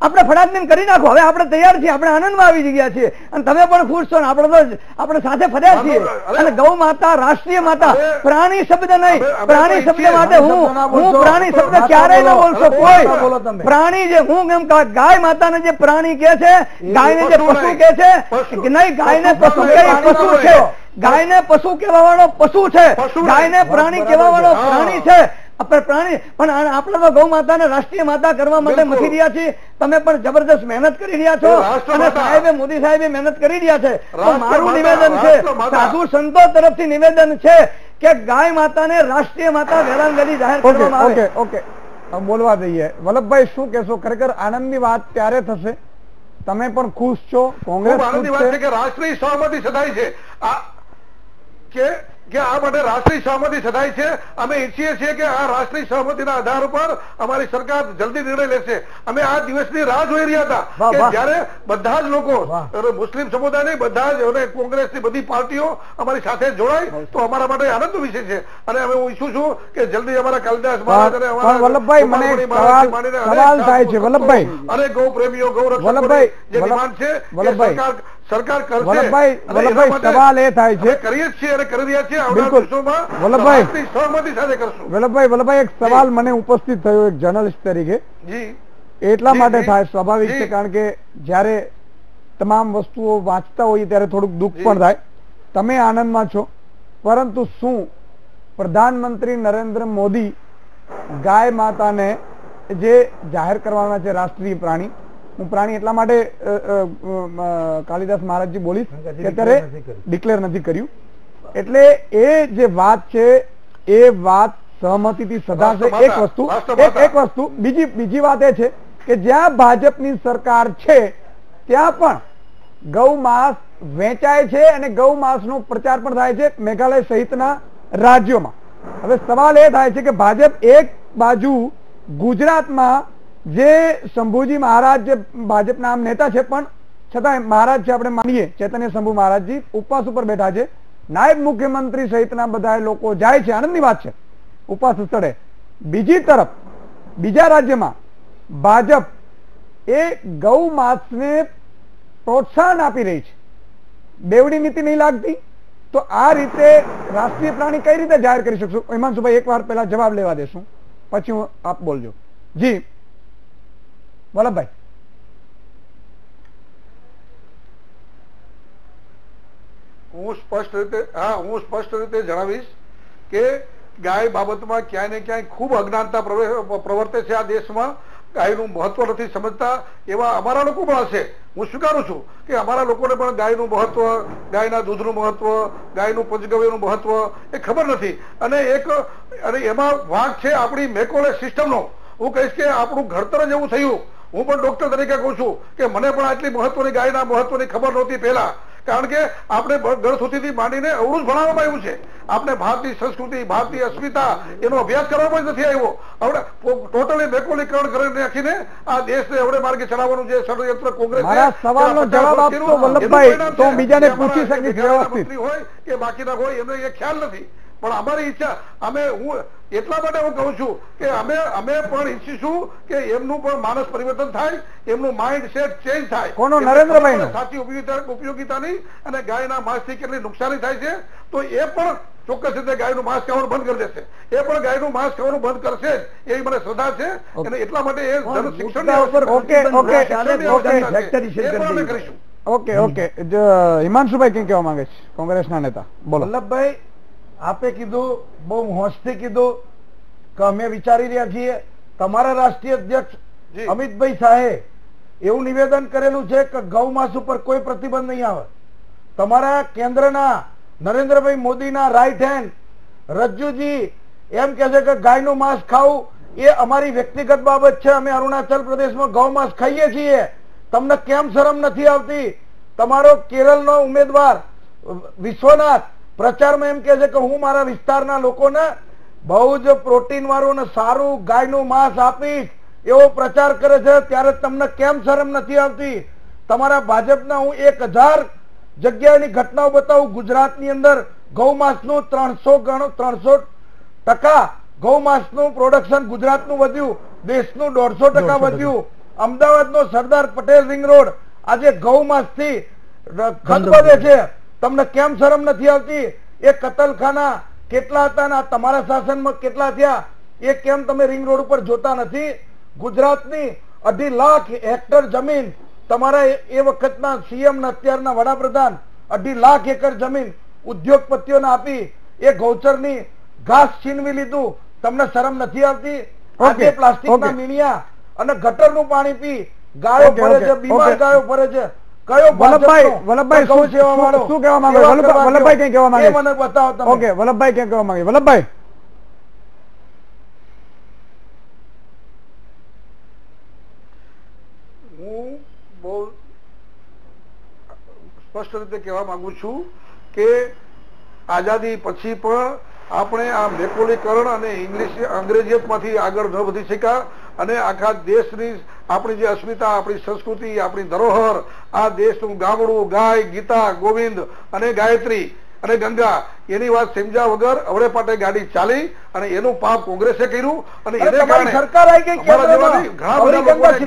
આપણે ફટાકડીને કરી નાખો. હવે આપણે તૈયાર છીએ, આપણે આનંદમાં આવી ગયા છીએ અને તમે પણ ખુશ છો ને આપણે સાથે ફર્યા છીએ. અને ગૌ માતા રાષ્ટ્રીય માતા, પ્રાણી શબ્દ નહીં. પ્રાણી શબ્દ માટે હું પ્રાણી શબ્દ ક્યારેય ન બોલશો કોઈ. પ્રાણી જે હું એમ ગાય માતાને જે પ્રાણી કે છે, ગાયને જે પશુ કે છે નહીં, ગાયને પશુ કે પશુ છે. ગાયને પશુ કહેવા વાળો પશુ છે, ગાયને પ્રાણી કહેવા વાળો પ્રાણી છે. પ્રાણી પણ આપણે તો ગૌ માતાને રાષ્ટ્રીય માતા કરવા માટે મથી રહ્યા છીએ. તમે પણ જબરદસ્ત મહેનત કરી રહ્યા છો અને સાહેબે, મોદી સાહેબે મહેનત કરી રહ્યા છે. તો મારું નિવેદન છે, સાધુ સંતો તરફથી નિવેદન છે કે ગાય માતાને રાષ્ટ્રીય માતા વેરાંગલી જાહેર કરવામાં આવે. ઓકે, બોલવા દઈએ. વલ્લભભાઈ, શું કહેશો? ખરેખર આનંદની વાત ત્યારે થશે. તમે પણ ખુશ છો? કોંગ્રેસ આનંદની વાત છે કે રાષ્ટ્રીય સહમતિ સદાય છે કે આ માટે રાષ્ટ્રીય સહમતિ સદાય છે. અમે ઈચ્છીએ છીએ કે આ રાષ્ટ્રીય સહમતિના આધાર ઉપર અમારી સરકાર જલ્દી નિર્ણય લેશે. અમે આ દિવસની રાહ જોઈ રહ્યા હતા કે જયારે બધા જ લોકો, મુસ્લિમ સમુદાયની બધા જ અને કોંગ્રેસની બધી પાર્ટીઓ અમારી સાથે જોડાય તો અમારા માટે આનંદનો વિષય છે. અને અમે હું ઈચ્છું છું કે જલ્દી અમારા કાલિદાસ મહારાજ અને વલ્લભભાઈ, મને સવાલ થાય છે વલ્લભભાઈ, અને ગૌ પ્રેમીઓ, ગૌ રક્ષકોની જે ડિમાન્ડ છે સરકાર કરશે. વલ્લભભાઈ, સવાલ એ થાય છે, કરીએ છીએ અને કરી રહ્યા છીએ. વલ્લભભાઈ, એક સવાલ મને ઉપસ્થિત થયો એક જર્નલિસ્ટ તરીકે. એટલા માટે થાય, સ્વાભાવિક છે, કારણ કે જયારે તમામ વસ્તુઓ વાંચતા હોઈએ ત્યારે થોડુંક દુઃખ પણ થાય. તમે આનંદમાં છો, પરંતુ શું પ્રધાનમંત્રી નરેન્દ્ર મોદી ગાય માતાને જે જાહેર કરવાના છે રાષ્ટ્રીય પ્રાણી, હું પ્રાણી એટલા માટે કાલિદાસ મહારાજજી બોલીશ કે અત્યારે ડિક્લેર નથી કર્યું, એટલે એ જે વાત છે એ વાત સહમતિથી સધાશે. એક વસ્તુ બીજી વાત એ છે કે જ્યાં ભાજપની સરકાર છે ત્યાં પણ ગૌ માંસ વેચાય છે અને ગૌ માંસનો પ્રચાર પણ થાય છે મેઘાલય સહિતના રાજ્યોમાં. હવે સવાલ એ થાય છે કે ભાજપ એક બાજુ ગુજરાતમાં જે શંભુજી મહારાજ જે ભાજપના આમ નેતા છે પણ છતાં મહારાજ છે, આપણે માનીએ ચૈતન્ય શંભુ મહારાજજી ઉપવાસ ઉપર બેઠા છે. નાયબ મુખ્યમંત્રી સહિતના બધા લોકો જાય છે, આનંદની વાત છે, ઉપવાસ સ્થળે. બીજી તરફ બીજા રાજ્યમાં ભાજપ એ ગૌ માસને પ્રોત્સાહન આપી રહી છે. બેવડી નીતિ નહીં લાગતી? તો આ રીતે રાષ્ટ્રીય પ્રાણી કઈ રીતે જાહેર કરી શકશું? હિમાંશુભાઈ, એક વાર પહેલા જવાબ લેવા દેશું, પછી હું આપ બોલજો. જી વલ્લભભાઈ. હું સ્પષ્ટ રીતે જણાવીશ કે ગાય બાબતમાં ક્યાંય ને ક્યાંય ખૂબ અજ્ઞાનતા પ્રવર્તે છે આ દેશમાં. ગાયનું મહત્વ નથી સમજતા એવા અમારા લોકો પણ હશે. હું સ્વીકારું છું કે અમારા લોકોને પણ ગાયનું મહત્વ, ગાયના દૂધનું મહત્વ, ગાયનું પંચગવ્યનું મહત્વ એ ખબર નથી. અને એમાં વાંક છે આપણી મેકોલે સિસ્ટમનો. હું કહીશ કે આપણું ઘડતર જ એવું થયું. હું પણ ડોક્ટર તરીકે કહું છું કે મને પણ આટલી મહત્વની ગાયના મહત્વની ખબર નહોતી પહેલા, કારણ કે આપણે ગળથુથીથી માંડીને અવળું જ ભણાવવામાં આવ્યું છે. આપણે ભારતીય સંસ્કૃતિ, ભારતીય અસ્મિતા એનો અભ્યાસ કરવામાં જ નથી આવ્યો. આપણે ટોટલી બેકોલીકરણ કરી નાખીને આ દેશને અવળે માર્ગે ચલાવવાનું જે ષડયંત્ર કોંગ્રેસ સવાલનો જવાબ આપશો વલ્લભભાઈ, તો બીજાને પૂછી શકીશ વ્યવસ્થિત હોય કે બાકીના હોય એનો એ ખ્યાલ નથી. પણ અમારી ઈચ્છા, હું એટલા માટે હું કહું છું કે અમે પણ ઈચ્છીશું કે એમનું પણ માનસ પરિવર્તન થાય, એમનું માઇન્ડ સેટ ચેન્જ થાય. કોનો? નરેન્દ્રભાઈ. સાચી ઉપયોગિતાની અને ગાયના માંસથી કેટલી નુકસાની થાય છે તો એ પણ ચોક્કસ રીતે ગાયનું માંસ ખાવાનું બંધ કરી દેશે. એ પણ ગાયનું માંસ ખાવાનું બંધ કરશે એવી મને શ્રદ્ધા છે. અને એટલા માટે એ કરીશું. ઓકે ઓકે, હિમાંશુભાઈ કઈ કહેવા માંગે છે, કોંગ્રેસના નેતા, બોલો. વલ્લભભાઈ, આપે કીધું, બહુ હોશથી કીધું કે અમે વિચારી રહ્યા છીએ. તમારા રાષ્ટ્રીય અધ્યક્ષ અમિતભાઈ શાહે એવું નિવેદન કરેલું છે કે ગૌ માંસ ઉપર કોઈ પ્રતિબંધ નહીં આવે. તમારા કેન્દ્રના નરેન્દ્રભાઈ મોદીના રાઈટ હેન્ડ રજ્જુજી એમ કે છે કે ગાયનું માંસ ખાવું એ અમારી વ્યક્તિગત બાબત છે. અમે અરુણાચલ પ્રદેશમાં ગૌ માંસ ખાઈએ છીએ. તમને કેમ શરમ નથી આવતી? તમારો કેરળનો ઉમેદવાર વિશ્વનાથ પ્રચારમાં એમ કે છે કે હું મારા વિસ્તારના લોકોને બહુ જ પ્રોટીન વાળું ને સારું ગાયનું માંસ આપીશ એવો પ્રચાર કરે છે. ત્યારે તમને કેમ શરમ નથી આવતી? તમારા ભાજપના હું 1000 જગ્યાની ઘટનાઓ બતાવું. ગુજરાતની અંદર ગૌ માંસનું 300% ગૌ માંસનું પ્રોડક્શન ગુજરાતનું વધ્યું, દેશનું 150% વધ્યું. અમદાવાદનો સરદાર પટેલ રિંગ રોડ આજે ગૌ માંસથી ખદબદે છે. તમને કેમ શરમ નથી આવતી? એ કતલખાના કેટલા હતા ને તમારા શાસનમાં કેટલા થયા એ કેમ તમે રિંગ રોડ ઉપર જોતા નથી? ગુજરાતની 2.5 લાખ હેક્ટર જમીન તમારા એ વખતના સીએમ ને અત્યારના વડાપ્રધાન 2.5 લાખ એકર જમીન ઉદ્યોગપતિઓને આપી એ ગૌચરની ઘાસ છીનવી લીધું. તમને શરમ નથી આવતી? આજે પ્લાસ્ટિકના મીણિયા અને ગટરનું પાણી પી ગાયો ફરે છે, બીમાર ગાયો ફરે છે. કયો વલ્લભભાઈ શું કહેવા માંગે? વલ્લભભાઈ કઈ કહેવા માંગે મને બતાવો તમે. ઓકે, વલ્લભભાઈ કઈ કહેવા માંગે? વલ્લભભાઈ, હું બહુ સ્પષ્ટ રીતે કહેવા માંગુ છું કે આઝાદી પછી પણ આપણે આ મેકોલીકરણ અને અંગ્રેજીયતમાંથી આગળ ન વધી શક્યા. અને આખા દેશની આપણી જે અસ્મિતા, આપણી સંસ્કૃતિ, આપણી ધરોહર, આ દેશનું ગામડું, ગાય, ગીતા, ગોવિંદ અને ગાયત્રી અને ગંગા એની વાત સમજ્યા વગર અવળે પાટે ગાડી ચાલી અને એનું પાપ કોંગ્રેસે કર્યું. અને એને કારણે સરકાર આવી ગઈ ઘણા બધા લોકોને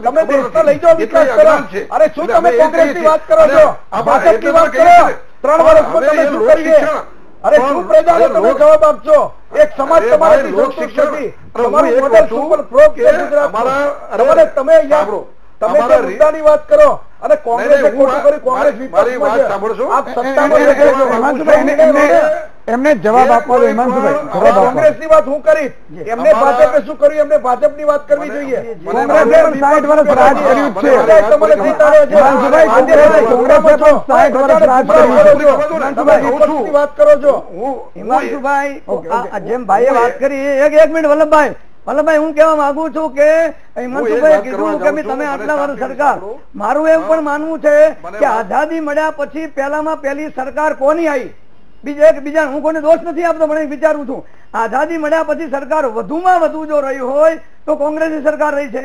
તમે દેશને લઈ જાઓ, વિકાસ કરો. અરે શું તમે કોંગ્રેસની વાત કરો છો? ભાજપની વાત કરો. 3 વર્ષમાં તમે શું કર્યું? અરે શું પ્રજાને તમે જવાબ આપશો? એક સમાજ તમારાથી લોક શિક્ષણ તમારું મોડેલ સુપર પ્રોપ છે ગુજરાતમાં. તમે મુદ્દાની વાત કરો અને કોંગ્રેસે ખોટું કર્યું. કોંગ્રેસ એમને જવાબ આપવા દો. હિમાંશુભાઈ, કોંગ્રેસની વાત હું કરીશ. એમને ભાજપે શું કર્યું એમને ભાજપની વાત કરવી જોઈએ. કોંગ્રેસે 60 વર્ષ રાજ કર્યું છે. વાત કરો છો હિમાંશુભાઈ, જેમ ભાઈએ વાત કરી. એક મિનિટ વલ્લભભાઈ, હું કહેવા માંગુ છું કે હિમાંશુભાઈ કીધું કે તમે આટલા વર્ષ સરકાર, મારું એવું પણ માનવું છે કે આઝાદી મળ્યા પછી પહેલામાં પહેલી સરકાર કોની આવી? બીજા હું કોઈને દોષ નથી આપતો, પણ વિચારું છું આઝાદી મળ્યા પછી સરકાર વધુમાં વધુ જો રહી હોય તો કોંગ્રેસની સરકાર રહી છે.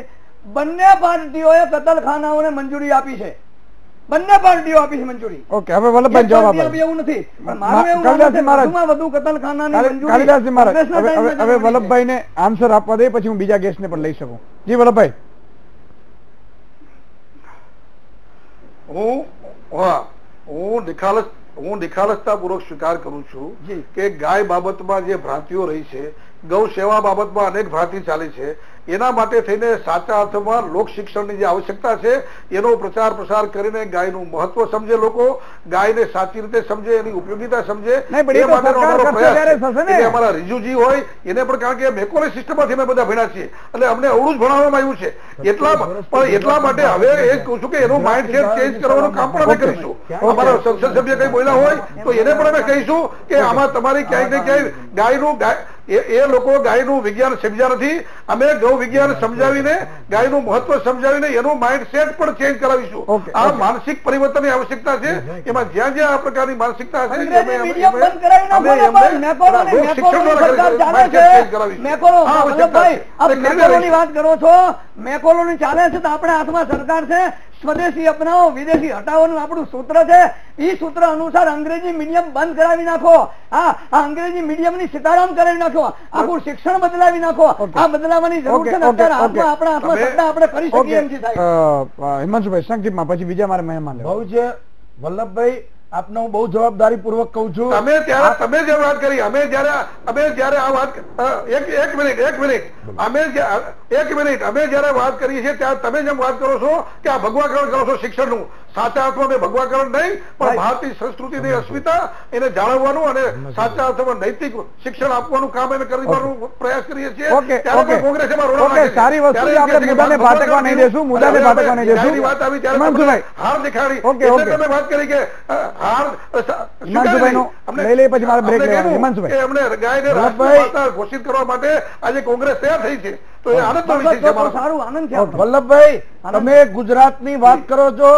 બંને પાર્ટીઓએ કતલખાનાઓને મંજૂરી આપી છે. બંને પાર્ટીઓ આપી છે મંજૂરી. ઓકે, હવે વલ્લભભાઈ જવાબ આપો. એવું નથી, પણ મારું એવું માનવું છે વધુમાં વધુ કતલખાનાની મંજૂરી. કાલિદાસજી મહારાજ, હવે વલ્લભભાઈ ને આન્સર આપવા દે, પછી હું બીજા ગેસ્ટને પણ લઈ શકું. જી વલ્લભભાઈ. હું નિખાલસતા પૂર્વક સ્વીકાર કરું છું કે ગાય બાબતમાં જે ભ્રાંતિઓ રહી છે, ગૌ સેવા બાબતમાં અનેક ભ્રાંતિ ચાલી છે. એના માટે થઈને સાચા અર્થમાં લોક શિક્ષણની જે આવશ્યકતા છે એનો પ્રચાર પ્રસાર કરીને ગાયનું મહત્વ સમજે, લોકો ગાયને સાચી રીતે સમજે, એની ઉપયોગીતા સમજે. અમારા રીજુજી હોય એને પણ, કારણ કે મેકોલી સિસ્ટમમાંથી અમે બધા ભણ્યા છીએ એટલે અમને અવળું જ ભણાવવામાં આવ્યું છે. એટલા માટે હવે એ કહું છું કે એનું માઇન્ડસેટ ચેન્જ કરવાનું કામ પણ અમે કરીશું. અમારા સંસદ સભ્ય કઈ બોલ્યા હોય તો એને પણ અમે કહીશું કે આમાં તમારી ક્યાંય ને ક્યાંય ગાયનું એ લોકો ગાયનું વિજ્ઞાન સમજ્યા નથી. અમે ગૌ વિજ્ઞાન સમજાવીને ગાયનું મહત્વ સમજાવીને એનું માઇન્ડસેટ પણ ચેન્જ કરાવીશું. આ માનસિક પરિવર્તનની આવશ્યકતા છે. એમાં જ્યાં જ્યાં આ પ્રકારની માનસિકતા છે વાત કરો છો. મેકોલોની ચાલે છે તો આપણે હાથમાં સરકાર છે. સ્વદેશી અપનાવો, વિદેશી હટાવવાનું આપણું સૂત્ર છે. એ સૂત્ર અનુસાર અંગ્રેજી મીડિયમ બંધ કરાવી નાખો. આ અંગ્રેજી મીડિયમ ની સીતારામ કરાવી નાખો. આખું શિક્ષણ બદલાવી નાખો. આ બદલાવાની જરૂર છે ને અત્યારે આપણા હાથમાં સત્તા આપણે કરી શકીએ એમ છે. હિમાંશુભાઈ સંક્ષિપ્તમાં, પછી બીજા મારે મહેમાન બહુ છે. વલ્લભભાઈ, આપને હું બહુ જવાબદારી પૂર્વક કહું છું. તમે જે વાત કરી, અમે જયારે આ વાત એક મિનિટ અમે જયારે વાત કરીએ છીએ ત્યારે તમે જેમ વાત કરો છો કે આ ભગવાકરણ કરો છો શિક્ષણનું, સાચા અર્થમાં ભગવાકરણ નહીં પણ ભારતીય સંસ્કૃતિની અસ્મિતા એને જાળવવાનું અને સાચા અર્થમાં નૈતિક શિક્ષણ આપવાનું કામ અમે કરવાનો પ્રયાસ કરીએ છીએ. ત્યારે કોંગ્રેસ એમાં રોડા નાખે છે. સારી વસ્તુ છે, આપણે મુદ્દાને ભાટકવા નહીં દેશું, મુદ્દાને ભાટકવા નહીં દેશું. વાત આવી ત્યારે હાર દેખાડી, તમે વાત કરી કે હાર લઈ લઈ પછી મારે બ્રેક લેવાનો. હિમાંશુભાઈ, અમને ગાયને રાષ્ટ્રીય માતા ઘોષિત કરવા માટે આજે કોંગ્રેસ તૈયાર થઈ છે, તો એ આનંદનો વિષય છે. સારું આનંદ છે. વલ્લભભાઈ, તમે ગુજરાતની વાત કરો છો.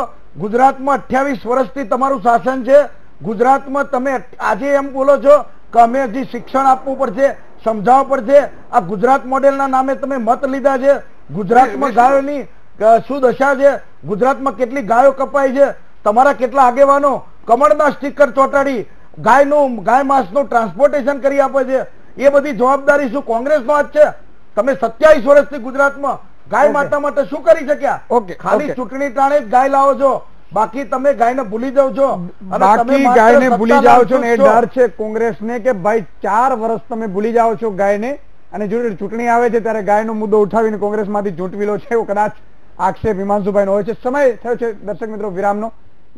ગુજરાતમાં 28 વર્ષથી તમારું શાસન છે. ગુજરાતમાં તમે આજે એમ બોલો છો કે અમે હજી શિક્ષણ આપવું પડશે, સમજાવવું પડશે. આ ગુજરાત મોડેલના નામે તમે મત લીધા છે. ગુજરાતમાં ગાયોની શું દશા છે, ગુજરાતમાં કેટલી ગાયો કપાઈ છે, તમારા કેટલા આગેવાનો કમળના સ્ટીકર ચોંટાડી ગાય માંસનું ટ્રાન્સપોર્ટેશન કરી આપે છે. એ બધી જવાબદારી શું કોંગ્રેસનો હાથ છે? તમે 27 વર્ષથી ગુજરાતમાં ગાય માતા માટે શું કરી શક્યા? ખાલી ચૂંટણી ટાણે જ ગાય લાવો છો, બાકી તમે ગાયને ભૂલી જાવ છો. બાકી ગાયને ભૂલી જાઓ છો ને એ ડર છે કોંગ્રેસને કે ભાઈ 4 વર્ષ તમે ભૂલી જાઓ છો ગાયને, અને ચૂંટણી આવે છે ત્યારે ગાયનો મુદ્દો ઉઠાવીને કોંગ્રેસમાંથી ચૂંટવી લો છે, એવો કદાચ આક્ષેપ હિમાંશુભાઈનો હોય છે. સમય થયો છે દર્શક મિત્રો વિરામનો.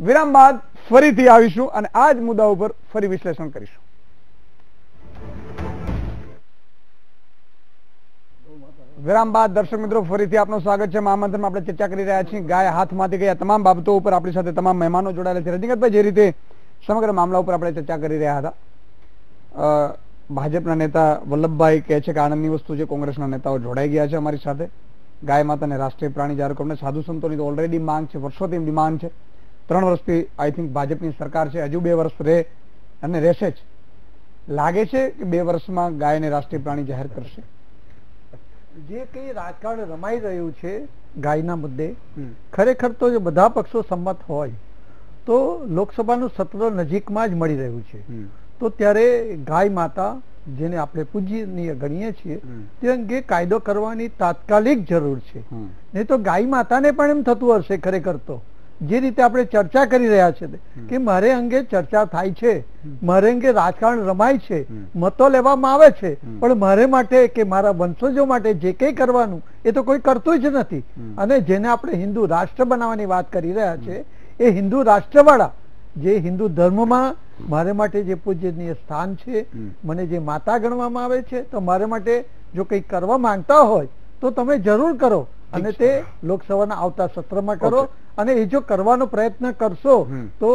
વિરામ બાદ ફરીથી આવીશું અને આ જ મુદ્દા ઉપર ફરી વિશ્લેષણ કરીશું. વિરામ બાદ દર્શક મિત્રો ફરીથી આપનું સ્વાગત છે. મહામંથનમાં આપણે ચર્ચા કરી રહ્યા છીએ ગાય હાથમાંથી ગયા તમામ બાબતો ઉપર. આપણી સાથે તમામ મહેમાનો જોડાયેલા છે. રજનીકાંતભાઈ, જે રીતે સમગ્ર મામલા ઉપર આપણે ચર્ચા કરી રહ્યા હતા, ભાજપના નેતા વલ્લભભાઈ કહે છે કે આનંદની વસ્તુ છે, કોંગ્રેસના નેતાઓ જોડાઈ ગયા છે અમારી સાથે. ગાય માતાને રાષ્ટ્રીય પ્રાણી જાહેર કરીને સાધુ સંતોની તો ઓલરેડી માંગ છે, વર્ષોથી ડિમાન્ડ છે. 3 વર્ષથી આઈ થિંક ભાજપની સરકાર છે, હજુ 2 વર્ષ રહે અને રહેશે જ. લાગે છે કે 2 વર્ષમાં ગાયને રાષ્ટ્રીય પ્રાણી જાહેર કરશે. જે કઈ રાજકારણ રમાઈ રહ્યું છે ગાયના મુદ્દે, ખરેખર તો જો બધા પક્ષો સંમત હોય તો લોકસભાનું સત્ર નજીકમાં જ મળી રહ્યું છે. તો ત્યારે ગાય માતા, જેને આપણે પૂજનીય ગણીએ છીએ, તે અંગે કાયદો કરવાની તાત્કાલિક જરૂર છે. નહીં તો ગાય માતાને પણ એમ થતું હશે ખરેખર તો, જે રીતે આપણે ચર્ચા કરી રહ્યા છે કે મારે અંગે ચર્ચા થાય છે, મારે અંગે રાજકારણ રમાય છે, મતો લેવામાં આવે છે, પણ મારે માટે કે મારા વંશજો માટે જે કંઈ કરવાનું એ તો કોઈ કરતું જ નથી. અને જેને આપણે હિન્દુ રાષ્ટ્ર બનાવવાની વાત કરી રહ્યા છે, એ હિન્દુ રાષ્ટ્રવાળા, જે હિન્દુ ધર્મમાં મારે માટે જે પૂજનીય સ્થાન છે, મને જે માતા ગણવામાં આવે છે, તો મારે માટે જો કંઈ કરવા માંગતા હોય તો તમે જરૂર કરો, અને તે લોકસભાના આવતા સત્રમાં કરો. અને એ જો કરવાનો પ્રયત્ન કરશો તો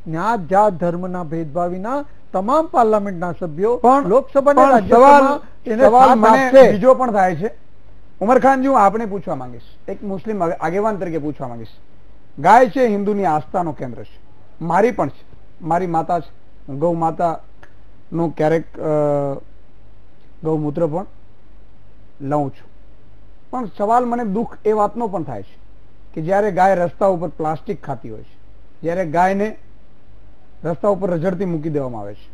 જ્ઞાત જાત ધર્મના ભેદભાવ વિના તમામ પાર્લામેન્ટના સભ્યો પણ લોકસભાના સવાલ મને બીજો પણ થાય છે. ઉમરખાનજી, હું આપને પૂછવા માંગીશ, એક મુસ્લિમ આગેવાન તરીકે પૂછવા માંગીશ. ગાય છે હિન્દુની આસ્થાનો કેન્દ્ર છે, મારી પણ છે, મારી માતા છે. હું ગૌ માતા નું ક્યારેક ગૌમૂત્ર પણ લઉં છું. પણ સવાલ મને દુઃખ એ વાતનો પણ થાય છે કે જ્યારે ગાય રસ્તા ઉપર પ્લાસ્ટિક ખાતી હોય છે, જ્યારે ગાયને રસ્તા ઉપર રઝળતી મૂકી દેવામાં આવે છે.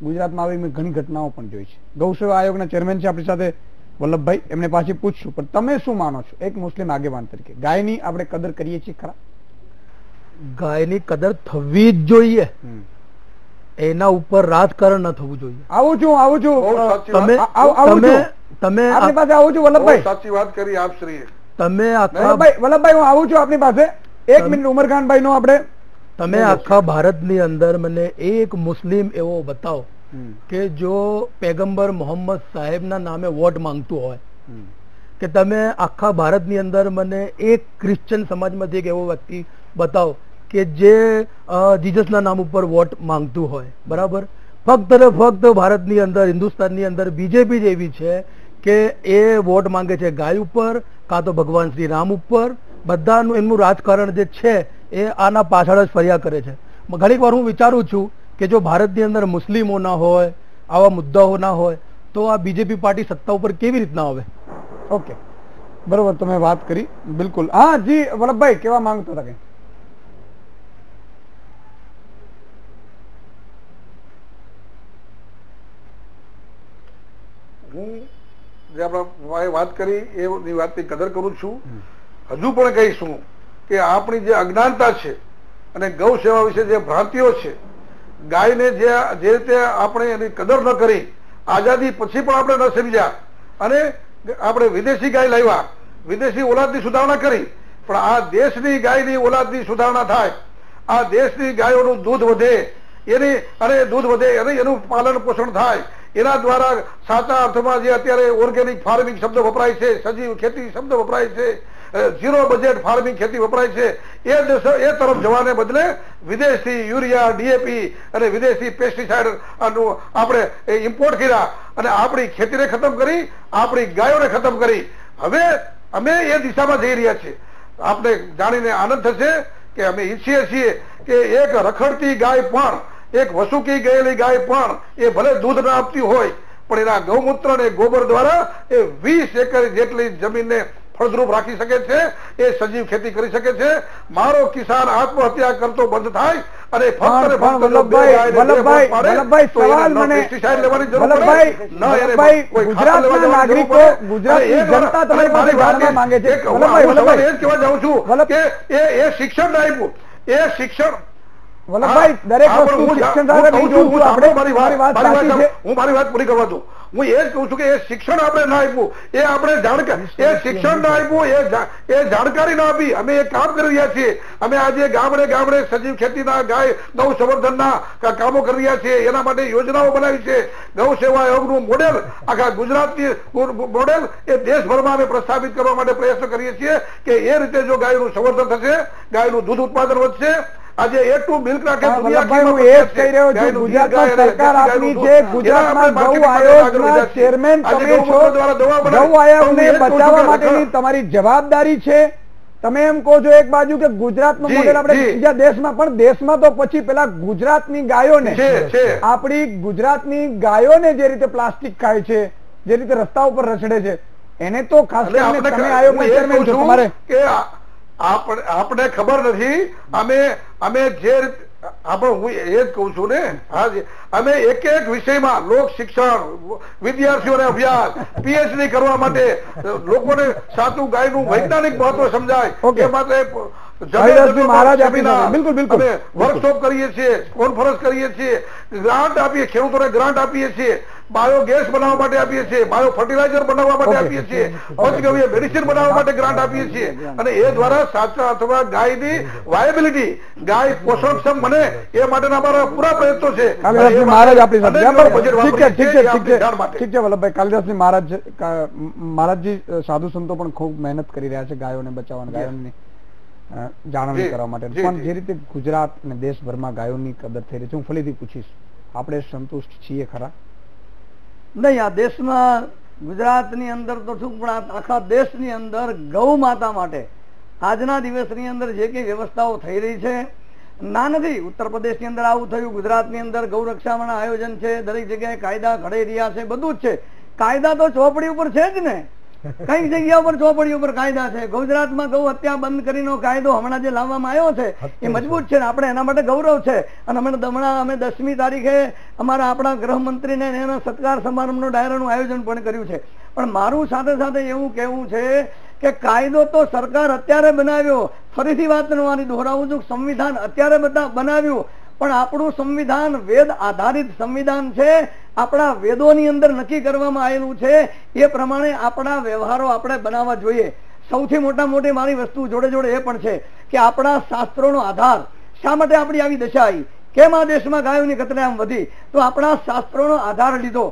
ગુજરાતમાં આવી મેં ઘણી ઘટનાઓ પણ જોઈ છે. ગૌસેવા આયોગના ચેરમેન છે આપણી સાથે વલ્લભભાઈ, એમને પાછી પૂછશું, પણ તમે શું માનો છો એક મુસ્લિમ આગેવાન તરીકે? ગાયની આપણે કદર કરીએ છીએ ખરા? ગાયની કદર થવી જ જોઈએ, એના ઉપર રાજકારણ ન થવું જોઈએ. આવું છું તમે આપની પાસે આવું છું વલ્લભભાઈ, સાચી વાત કરી આપ શ્રીએ. તમે વલ્લભભાઈ, હું આવું છું આપની પાસે. 1 મિનિટ ઉમરખાનભાઈ નો આપણે. તમે આખા ભારતની અંદર મને એક મુસ્લિમ એવો બતાવો કે જો પેગમ્બર મોહમ્મદ સાહેબના નામે વોટ માંગતું હોય, કે તમે આખા ભારતની અંદર મને એક ક્રિશ્ચિયન સમાજમાંથી એક એવો વ્યક્તિ બતાવો કે જે જીસસના નામ ઉપર વોટ માંગતું હોય. બરાબર? ફક્ત ને ફક્ત ભારતની અંદર, હિન્દુસ્તાનની અંદર બીજેપી જ એવી છે કે એ વોટ માંગે છે ગાય ઉપર, કાં તો ભગવાન શ્રી રામ ઉપર. બધાનું એમનું રાજકારણ જે છે એ આના પાછળ જ ફર્યા કરે છે. ઘણીક વાર હું વિચારું છું કે જો ભારતની અંદર મુસ્લિમો ના હોય, આવા મુદ્દાઓ ના હોય, તો આ બીજેપી પાર્ટી સત્તા ઉપર કેવી રીતના આવે? ઓકે, બરોબર, તમે વાત કરી બિલકુલ. હા જી વલ્લભભાઈ, કેવા માંગતા હતા? હું જે આપણે વાત કરી એની વાતની કદર કરું છું. હજુ પણ કહીશું કે આપણી જે અજ્ઞાનતા છે અને ગૌ સેવા વિશે જે ભ્રાંતિઓ છે, ગાયને જે રીતે આપણે એની કદર ન કરી, આઝાદી પછી પણ આપણે ન સમજ્યા અને આપણે વિદેશી ગાય લાવ્યા, વિદેશી ઓલાદની સુધારણા કરી, પણ આ દેશની ગાયની ઓલાદની સુધારણા થાય, આ દેશની ગાયોનું દૂધ વધે દૂધ વધે એનું પાલન પોષણ થાય, એના દ્વારા સાચા અર્થમાં જે અત્યારે ઓર્ગેનિક ફાર્મિંગ શબ્દ વપરાય છે, સજીવ ખેતી શબ્દ વપરાય છે, ઝીરો બજેટ ફાર્મિંગ ખેતી વપરાય છે, એ તરફ જવાને બદલે વિદેશી યુરિયા, ડીએપી અને વિદેશી પેસ્ટિસાઇડ આપણે ઇમ્પોર્ટ કર્યા અને આપણી ખેતીને ખતમ કરી, આપણી ગાયોને ખતમ કરી. હવે અમે એ દિશામાં જઈ રહ્યા છીએ. આપણે જાણીને આનંદ થશે કે અમે ઈચ્છીએ છીએ કે એક રખડતી ગાય પણ, એક વસુકી ગયેલી ગાય પણ એ ભલે દૂધ ના આપતી હોય પણ એના ગૌમૂત્ર અને ગોબર દ્વારા એ 20 એકર જેટલી જમીનને ફળદ્રુપ રાખી શકે છે, એ સજીવ ખેતી કરી શકે છે. મારો કિસાન આત્મહત્યા કરતો બંધ થાય અને ગુજરાતના નાગરિકો, ગુજરાતની જનતા તમારી પાસે જાણવા માંગે છે. એ જ કહેવા જાઉં છું કે એ શિક્ષણ આપ્યું, એ શિક્ષણ વલ્લભભાઈ દરેક વસ્તુ શિક્ષણ સાથે નહીં જોડતું આપણે. મારી વાત સાચી છે, હું મારી વાત પૂરી કરવા દઉં. હું એ જ કહું છું કે એ શિક્ષણ આપણે ના આપ્યું, એ આપણે એ શિક્ષણ ના આપ્યું, એ જાણકારી ના આપી. અમે એ કામ કરી રહ્યા છીએ. અમે આજે ગામડે ગામડે સજીવ ખેતીના, ગાય ગૌ સંવર્ધનના કામો કરી રહ્યા છીએ. એના માટે યોજનાઓ બનાવી છે. ગૌ સેવા આયોગનું મોડેલ, આખા ગુજરાતની મોડેલ એ દેશભરમાં અમે પ્રસ્થાપિત કરવા માટે પ્રયત્ન કરીએ છીએ કે એ રીતે જો ગાયનું સંવર્ધન થશે, ગાયનું દૂધ ઉત્પાદન વધશે. આજે એટલું મિલ્ક રાખે હું એ જ કહી રહ્યો છું, ગુજરાતમાં સરકાર આપની છે, ગુજરાતમાં ગૌ આયોગના ચેરમેન તમે છો, ગૌ આયોગને બચાવવા માટેની તમારી જવાબદારી છે. તમે એમ કહો છો એક બાજુ કે ગુજરાતનું મોડેલ આપણે બીજા દેશમાં, પણ દેશમાં તો પછી પેલા ગુજરાતની ગાયોને, આપણી ગુજરાતની ગાયોને જે રીતે પ્લાસ્ટિક ખાય છે, જે રીતે રસ્તા ઉપર રખડે છે, એને તો ખાસ કરીને તમે આયોગના ચેરમેન છો, તમારે આપણે ખબર નથી. અમે જે હું એ જ કઉ છું ને, અમે એક એક વિષયમાં લોક શિક્ષણ, વિદ્યાર્થીઓને અભ્યાસ, પીએચડી કરવા માટે, લોકોને સાચું ગાયનું વૈજ્ઞાનિક મહત્વ સમજાય એ માટે વર્કશોપ કરીએ છીએ, કોન્ફરન્સ કરીએ છીએ, ગ્રાન્ટ આપીએ, ખેડૂતોને ગ્રાન્ટ આપીએ છીએ, બાયોગેસ બનાવવા માટે આપીએ છીએ, બાયો ફર્ટિલાઇઝર બનાવવા માટે આપીએ છીએ, પંચગવ્ય મેડિસિન બનાવવા માટે ગ્રાન્ટ આપીએ છીએ. અને એ દ્વારા સાચા અથવા ગાયની વાયબિલિટી, ગાય પોષણક્ષમ બને એ માટેના અમારા પૂરા પ્રયત્નો છે. ઠીક છે વલ્લભભાઈ, કાલિદાસજી મહારાજજી સાધુ સંતો પણ ખૂબ મહેનત કરી રહ્યા છે ગાયોને બચાવવા, ગાયોની જાળવણી કરવા માટે. પણ જે રીતે ગુજરાત અને દેશભરમાં ગાયોની કદર થઈ રહી છે, હું ફરીથી પૂછીશ, આપણે સંતુષ્ટ છીએ ખરા? નહીં, આ દેશમાં ગુજરાતની અંદર તો શું, પણ આખા દેશની અંદર ગૌ માતા માટે આજના દિવસની અંદર જે કઈ વ્યવસ્થાઓ થઈ રહી છે ના નથી. ઉત્તર પ્રદેશની અંદર આવું થયું, ગુજરાતની અંદર ગૌ રક્ષાના આયોજન છે, દરેક જગ્યાએ કાયદા ઘડાઈ રહ્યા છે, બધું જ છે. કાયદા તો ચોપડી ઉપર છે જ ને, કઈ જગ્યા ઉપર ચોપડી ઉપર કાયદા છે. ગુજરાતમાં ગૌ હત્યા બંધ કરીને કાયદો હમણાં જે લાવવામાં આવ્યો છે એ મજબૂત છે ને આપણે એના માટે ગૌરવ છે. અને હમણાં અમે 10મી તારીખે અમારા આપણા ગૃહમંત્રીને એના સત્કાર સમારંભનો ડાયરાનું આયોજન પણ કર્યું છે. પણ મારું સાથે સાથે એવું કહેવું છે કે કાયદો તો સરકાર અત્યારે બનાવ્યો, ફરીથી વાત મારી દોહરાવું છું, સંવિધાન અત્યારે બધા બનાવ્યું, પણ આપણું સંવિધાન વેદ આધારિત સંવિધાન છે. આપણા વેદોની અંદર નક્કી કરવામાં આવેલું છે એ પ્રમાણે આપણા વ્યવહારો આપણે બનાવવા જોઈએ. સૌથી મોટી મારી વસ્તુ જોડે જોડે એ પણ છે કે આપણા શાસ્ત્રોનો આધાર, શા માટે આપણી આવી દશા આવી, કેમ આ દેશમાં ગાયોની કતલેઆમ વધી, તો આપણા શાસ્ત્રોનો આધાર લીધો.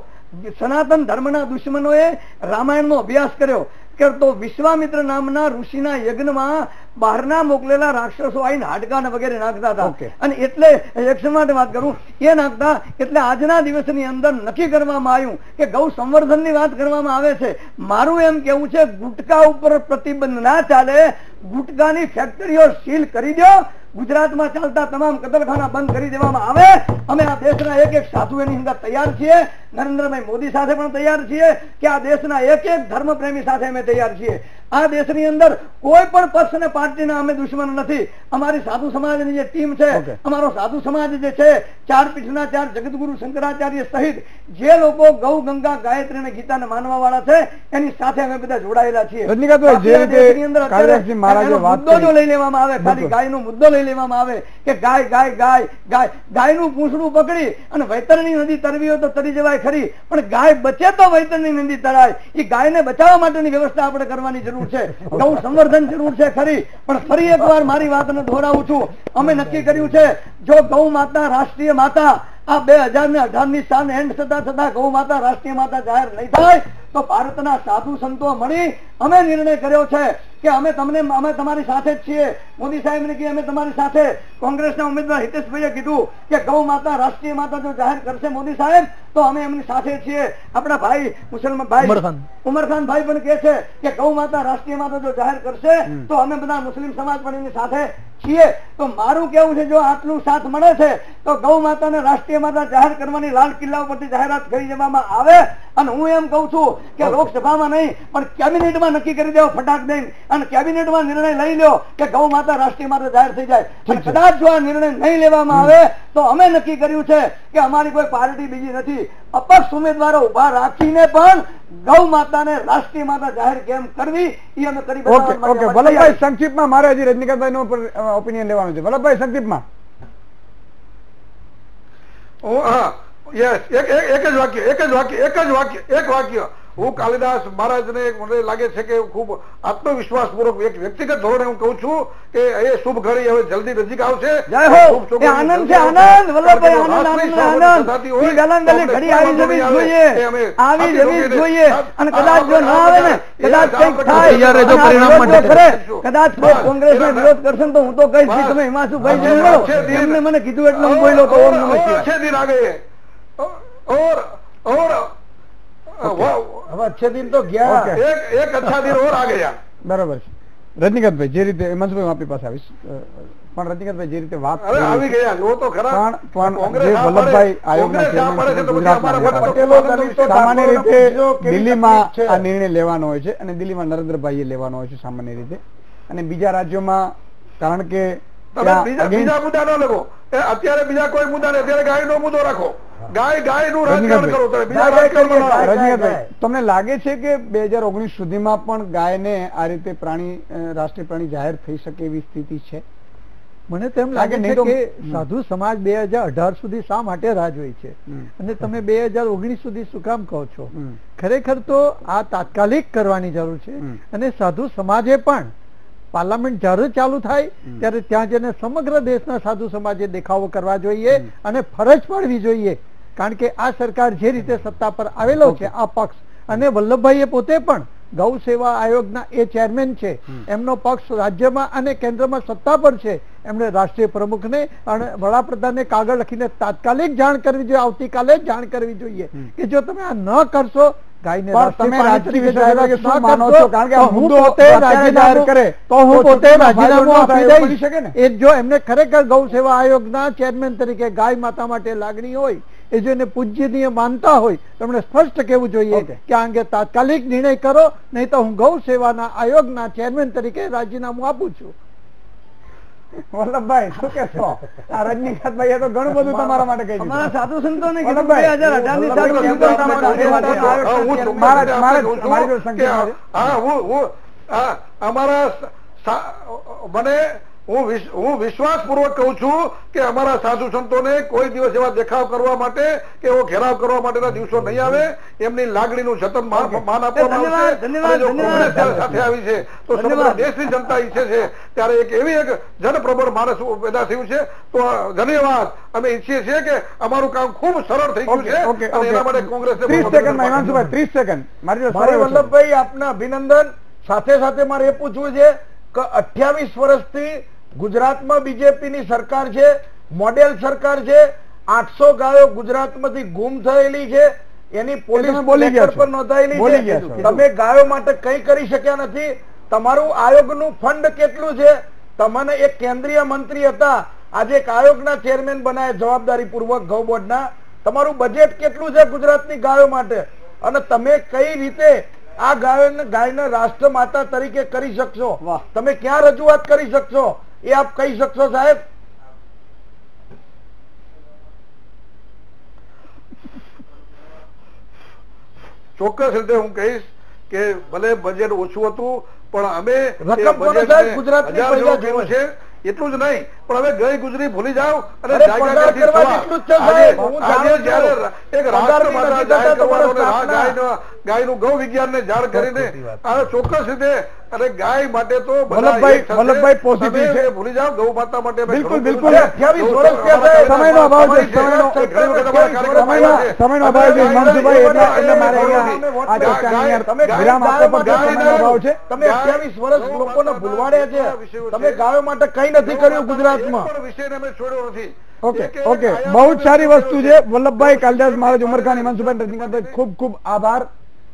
સનાતન ધર્મના દુશ્મનોએ રામાયણનો અભ્યાસ કર્યો કે તો વિશ્વામિત્ર નામના ઋષિના યજ્ઞમાં બહારના મોકલેલા રાક્ષસો આવીને હાડકા વગેરે નાખતા હતા. અને એટલે એક્શન માટે વાત કરું, એ નાખતા એટલે આજના દિવસની અંદર નક્કી કરવામાં આવ્યું કે ગૌ સંવર્ધનની વાત કરવામાં આવે છે. મારું એમ કેવું છે ગુટકા ઉપર પ્રતિબંધ ના ચાલે, ગુટકાની ફેક્ટરીઓ સીલ કરી દો, ગુજરાતમાં ચાલતા તમામ કતલખાના બંધ કરી દેવામાં આવે. અમે આ દેશના એક એક સાધુ એની અંદર તૈયાર છીએ, નરેન્દ્રભાઈ મોદી સાથે પણ તૈયાર છીએ, કે આ દેશના એક એક ધર્મ પ્રેમી સાથે અમે તૈયાર છીએ. આ દેશની અંદર કોઈ પણ પક્ષ અને પાર્ટીના અમે દુશ્મન નથી. અમારી સાધુ સમાજની જે ટીમ છે, અમારો સાધુ સમાજ જે છે, 4 પીઠના 4 જગતગુરુ શંકરાચાર્ય સહિત જે લોકો ગૌ ગંગા ગાયત્રી અને ગીતાને માનવા વાળા છે એની સાથે અમે બધા જોડાયેલા છીએ. મુદ્દો જો લઈ લેવામાં આવે, ખાલી ગાયનો મુદ્દો લઈ લેવામાં આવે કે ગાય ગાય ગાય ગાય, ગાયનું પૂંછડું પકડી અને વૈતરણી નદી તરવી હોય તો તરી જવાય ખરી, પણ ગાય બચે તો વૈતરણી નદી તરાય. એ ગાયને બચાવવા માટેની વ્યવસ્થા આપણે કરવાની જરૂર છે. ગૌ સંવર્ધન જરૂર છે ખરી, પણ ફરી એકવાર મારી વાતને દોહરાવું છું. અમે નક્કી કર્યું છે જો ગૌ માતા રાષ્ટ્રીય માતા આ 2018 ની સાલ એન્ડ થતા ગૌ માતા રાષ્ટ્રીય માતા જાહેર નહીં થાય તો ભારતના સાધુ સંતો મળી અમે નિર્ણય કર્યો છે કે અમે તમારી સાથે જ છીએ. મોદી સાહેબને કે અમે તમારી સાથે. કોંગ્રેસના ઉમેદવાર હિતેશભાઈએ કીધું કે ગૌ માતા રાષ્ટ્રીય માતા જો જાહેર કરશે મોદી સાહેબ તો અમે એમની સાથે છીએ. આપણા ભાઈ મુસલમાન ભાઈ ઉમરખાન ભાઈ પણ કહે છે કે ગૌ માતા રાષ્ટ્રીય માતા જો જાહેર કરશે તો અમે બધા મુસ્લિમ સમાજ પણ એની સાથે છીએ. તો મારું કેવું છે જો આટલું સાથ મળે છે તો ગૌ માતાને રાષ્ટ્રીય માતા જાહેર કરવાની લાલ કિલ્લા ઉપરથી જાહેરાત કરી દેવામાં આવે. અને હું એમ કઉ છું કે લોકસભામાં નહીં પણ કેબિનેટમાં નક્કી કરી દેવો ફટાક દઈને, અને કેબિનેટમાં નિર્ણય લઈ લ્યો કે ગૌ માતા રાષ્ટ્રીય માતા જાહેર થઈ જાય. અને કદાચ જો આ નિર્ણય નહીં લેવામાં આવે તો અમે નક્કી કર્યું છે કે અમારી કોઈ પાર્ટી બીજી નથી. અપક્ષ ઉમેદવારો ઉભા રાખીને પણ ગૌ માતાને રાષ્ટ્રીય માતા જાહેર કેમ કરવી એ અમે કરી. વલ્લભભાઈ સંક્ષિપ્તમાં મારે હજી રજનીકાંતભાઈ નો ઓપિનિયન લેવાનું છે. વલ્લભભાઈ સંક્ષિપ્તમાં. એક વાક્ય હું કાલિદાસ મહારાજને મને લાગે છે કે ખૂબ આત્મવિશ્વાસ પૂર્વક એક વ્યક્તિગત ધોરણે હું કહું છું કે એ શુભ ઘડી હવે જલ્દી નજીક આવશે. આનંદ છે, આનંદ વલ્લભભાઈ, આનંદ જોઈએ. અને કદાચ જો ના આવે ને, કદાચ કંઈક થાય, કદાચ કોંગ્રેસ ને વિરોધ કરશે તો હું તો કહીશ તમે હિમાંશુભાઈ એમને મને કીધું એટલે હું બોલ્યો તો ઓમ નમઃ શિવાય. अब अच्छे दिन तो गया, एक अच्छा दिन और आ गया. बराबर છે. રજનીકાંતભાઈ જે રીતે હિમાંશુભાઈ આપણી પાસે આવીશ, પણ રજનીકાંતભાઈ જે રીતે વાત આવી ગયા લો તો ખરા, પણ જે વલ્લભભાઈ આયોગના સામાન્ય રીતે દિલ્હીમાં આ નિર્ણય લેવાનો હોય છે અને દિલ્હીમાં નરેન્દ્રભાઈએ લેવાનો હોય છે સામાન્ય રીતે, અને બીજા રાજ્યોમાં કારણ કે બીજા મુદ્દા ન લેવો. અત્યારે બીજા કોઈ મુદ્દા નહીં, અત્યારે ગાયનો મુદ્દો રાખો. ગાયનું રાજકારણ કરો. રજનીકાંતભાઈ, તમને લાગે છે કે 2019 સુધીમાં પણ ગાયને આ રીતે રાષ્ટ્રીય પ્રાણી જાહેર થઈ શકે એવી સ્થિતિ છે? મને તેમ લાગે છે કે સાધુ સમાજ 2018 સુધી શા માટે રાહ જોઈ છે અને તમે 2019 સુધી શું કામ કહો છો? ખરેખર તો આ તાત્કાલિક કરવાની જરૂર છે. અને સાધુ સમાજે પણ પાર્લામેન્ટ જ્યારે ચાલુ થાય ત્યારે ત્યાં જઈને સમગ્ર દેશના સાધુ સમાજે દેખાવો કરવા જોઈએ અને ફરજ પાડવી જોઈએ. કારણ કે આ સરકાર જે રીતે સત્તા પર આવેલો છે, આ પક્ષ, અને વલ્લભભાઈએ પોતે પણ ગૌ સેવા આયોગના એ ચેરમેન છે, એમનો પક્ષ રાજ્યમાં અને કેન્દ્રમાં સત્તા પર છે. એમણે રાષ્ટ્રીય પ્રમુખને અને વડાપ્રધાનને કાગળ લખીને તાત્કાલિક જાણ કરવી જોઈએ, આવતીકાલે જ જાણ કરવી જોઈએ કે જો તમે આ ન કરશો ગાયને રાજીનામું આપી દઈશ. એ જો એમને ખરેખર ગૌ સેવા આયોગના ચેરમેન તરીકે ગાય માતા માટે લાગણી હોય, એ જો એને પૂજ્યનીય માનતા હોય તો એમણે સ્પષ્ટ કહેવું જોઈએ કે આ અંગે તાત્કાલિક નિર્ણય કરો, નહીં તો હું ગૌ સેવાના આયોગના ચેરમેન તરીકે રાજીનામું આપું છું. વલ્લભભાઈ શું કહેશો? આ રજનીકાંતભાઈએ તો ઘણું બધું તમારા માટે કહી દીધું. અમારા સાધુ સંતોને હું વિશ્વાસ પૂર્વક કહું છું કે અમારા સાધુ સંતોને કોઈ દિવસ એવા દેખાવ કરવા માટે કે એવો ઘેરાવ કરવા માટેના દિવસો નહીં આવે. એમની લાગણીનું જતન માન આપવામાં આવશે. સાથે આવી છે તો સમગ્ર દેશની જનતા ઈચ્છે છે ત્યારે એક એવી એક જનપ્રબળ માણસ પેદા થયું છે. તો ધન્યવાદ. અમે ઈચ્છીએ છીએ કે અમારું કામ ખૂબ સરળ થઈ ગયું છે અને એના માટે કોંગ્રેસ 30 સેકન્ડ હિમાંશુભાઈ 30 સેકન્ડ મારી વલ્લભભાઈ આપના અભિનંદન. સાથે સાથે મારે એ પૂછવું છે કે 28 વર્ષથી ગુજરાતમાં બીજેપીની સરકાર છે, મોડેલ સરકાર છે. 800 ગાયો ગુજરાતમાંથી ગુમ થયેલી છે, એની પોલીસ રેકોર્ડ પર નોંધાયેલી છે. તમે ગાયો માટે કઈ કરી શક્યા નથી. તમારું આયોગનું ફંડ કેટલું છે? તમને એક કેન્દ્રીય મંત્રી હતા, આજે એક આયોગના ચેરમેન બનાવ્યા જવાબદારી પૂર્વક ગૌ બોર્ડના. તમારું બજેટ કેટલું છે ગુજરાતની ગાયો માટે? અને તમે કઈ રીતે આ ગાયને રાષ્ટ્રમાતા તરીકે કરી શકશો? તમે ક્યાં રજૂઆત કરી શકશો એ આપ કહી શકશો સાહેબ? ચોક્કસ રીતે હું કહીશ કે ભલે બજેટ ઓછું હતું પણ અમે ગુજરાત છે એટલું જ નહીં, પણ હવે ગઈ ગુજરી ભૂલી જાઓ અને ગાયનું ગૌ વિજ્ઞાન ને જાણ કરીને ચોક્કસ રીતે અને ગાય માટે તો વલ્લભભાઈ પોઝિટિવ છે, ભૂલી જાઓ ગૌ માતા માટે બિલકુલ બિલકુલ 28 વર્ષ સમયનો અભાવ છે, સમયનો અભાવ છે હિમાંશુભાઈ, એટલે મારે અહીંયા આ ચર્ચાની અંદર વિરામ આપવો પડશે, સમયનો અભાવ છે. તમે 28 વર્ષ લોકોને ભૂલવાડ્યા છે, તમે ગાયો માટે કઈ નથી કર્યું ગુજરાતમાં, વિષયને અમે છોડ્યો નથી. ઓકે બહુ જ સારી વસ્તુ છે વલ્લભભાઈ કાલિદાસ મહારાજ, ઉમરખાન, હિમાંશુભાઈ રજનીકાંતભાઈ, ખૂબ ખૂબ આભાર.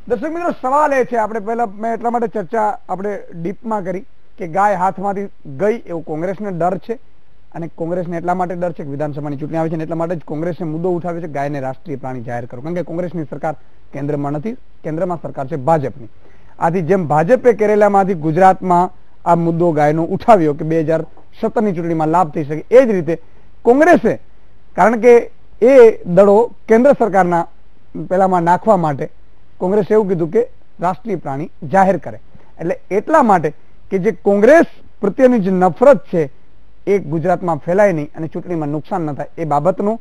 દર્શક મિત્રો, સવાલ એ છે, આપણે પહેલા મેં એટલા માટે ચર્ચા આપણે ડીપમાં કરી કે ગાય હાથમાંથી ગઈ એવું કોંગ્રેસને ડર છે, અને કોંગ્રેસને એટલા માટે ડર છે કે વિધાનસભાની ચૂંટણી આવે છે એટલા માટે જ કોંગ્રેસે મુદ્દો ઉઠાવ્યો છે ગાયને રાષ્ટ્રીય પ્રાણી જાહેર કરો, કારણ કે કોંગ્રેસની સરકાર કેન્દ્રમાં નથી, કેન્દ્રમાં સરકાર છે ભાજપની. આથી જેમ ભાજપે કેરેલામાંથી ગુજરાતમાં આ મુદ્દો ગાયનો ઉઠાવ્યો કે 2017ની ચૂંટણીમાં લાભ થઈ શકે, એ જ રીતે કોંગ્રેસે, કારણ કે એ દળો કેન્દ્ર સરકારના પેલામાં નાખવા માટે કોંગ્રેસે એવું કીધું કે રાષ્ટ્રીય પ્રાણી જાહેર કરે, એટલે એટલા માટે કે જે કોંગ્રેસ પ્રત્યેની જે નફરત છે એ ગુજરાતમાં ફેલાય નહીં અને ચૂંટણીમાં નુકસાન ન થાય, એ બાબતનું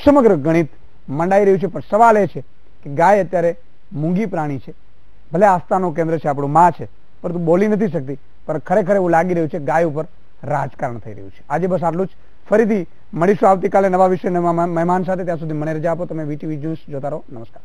સમગ્ર ગણિત મંડાઈ રહ્યું છે. પણ સવાલ એ છે કે ગાય અત્યારે મૂંગી પ્રાણી છે, ભલે આસ્થાનું કેન્દ્ર છે, આપણું માં છે, પરંતુ બોલી નથી શકતી, પણ ખરેખર એવું લાગી રહ્યું છે ગાય ઉપર રાજકારણ થઈ રહ્યું છે. આજે બસ આટલું જ. ફરીથી મળીશું આવતીકાલે નવા વિષય નવા મહેમાન સાથે. ત્યાં સુધી મને રજા આપો. તમે વીટીવી ન્યૂઝ જોતા રહો. નમસ્કાર.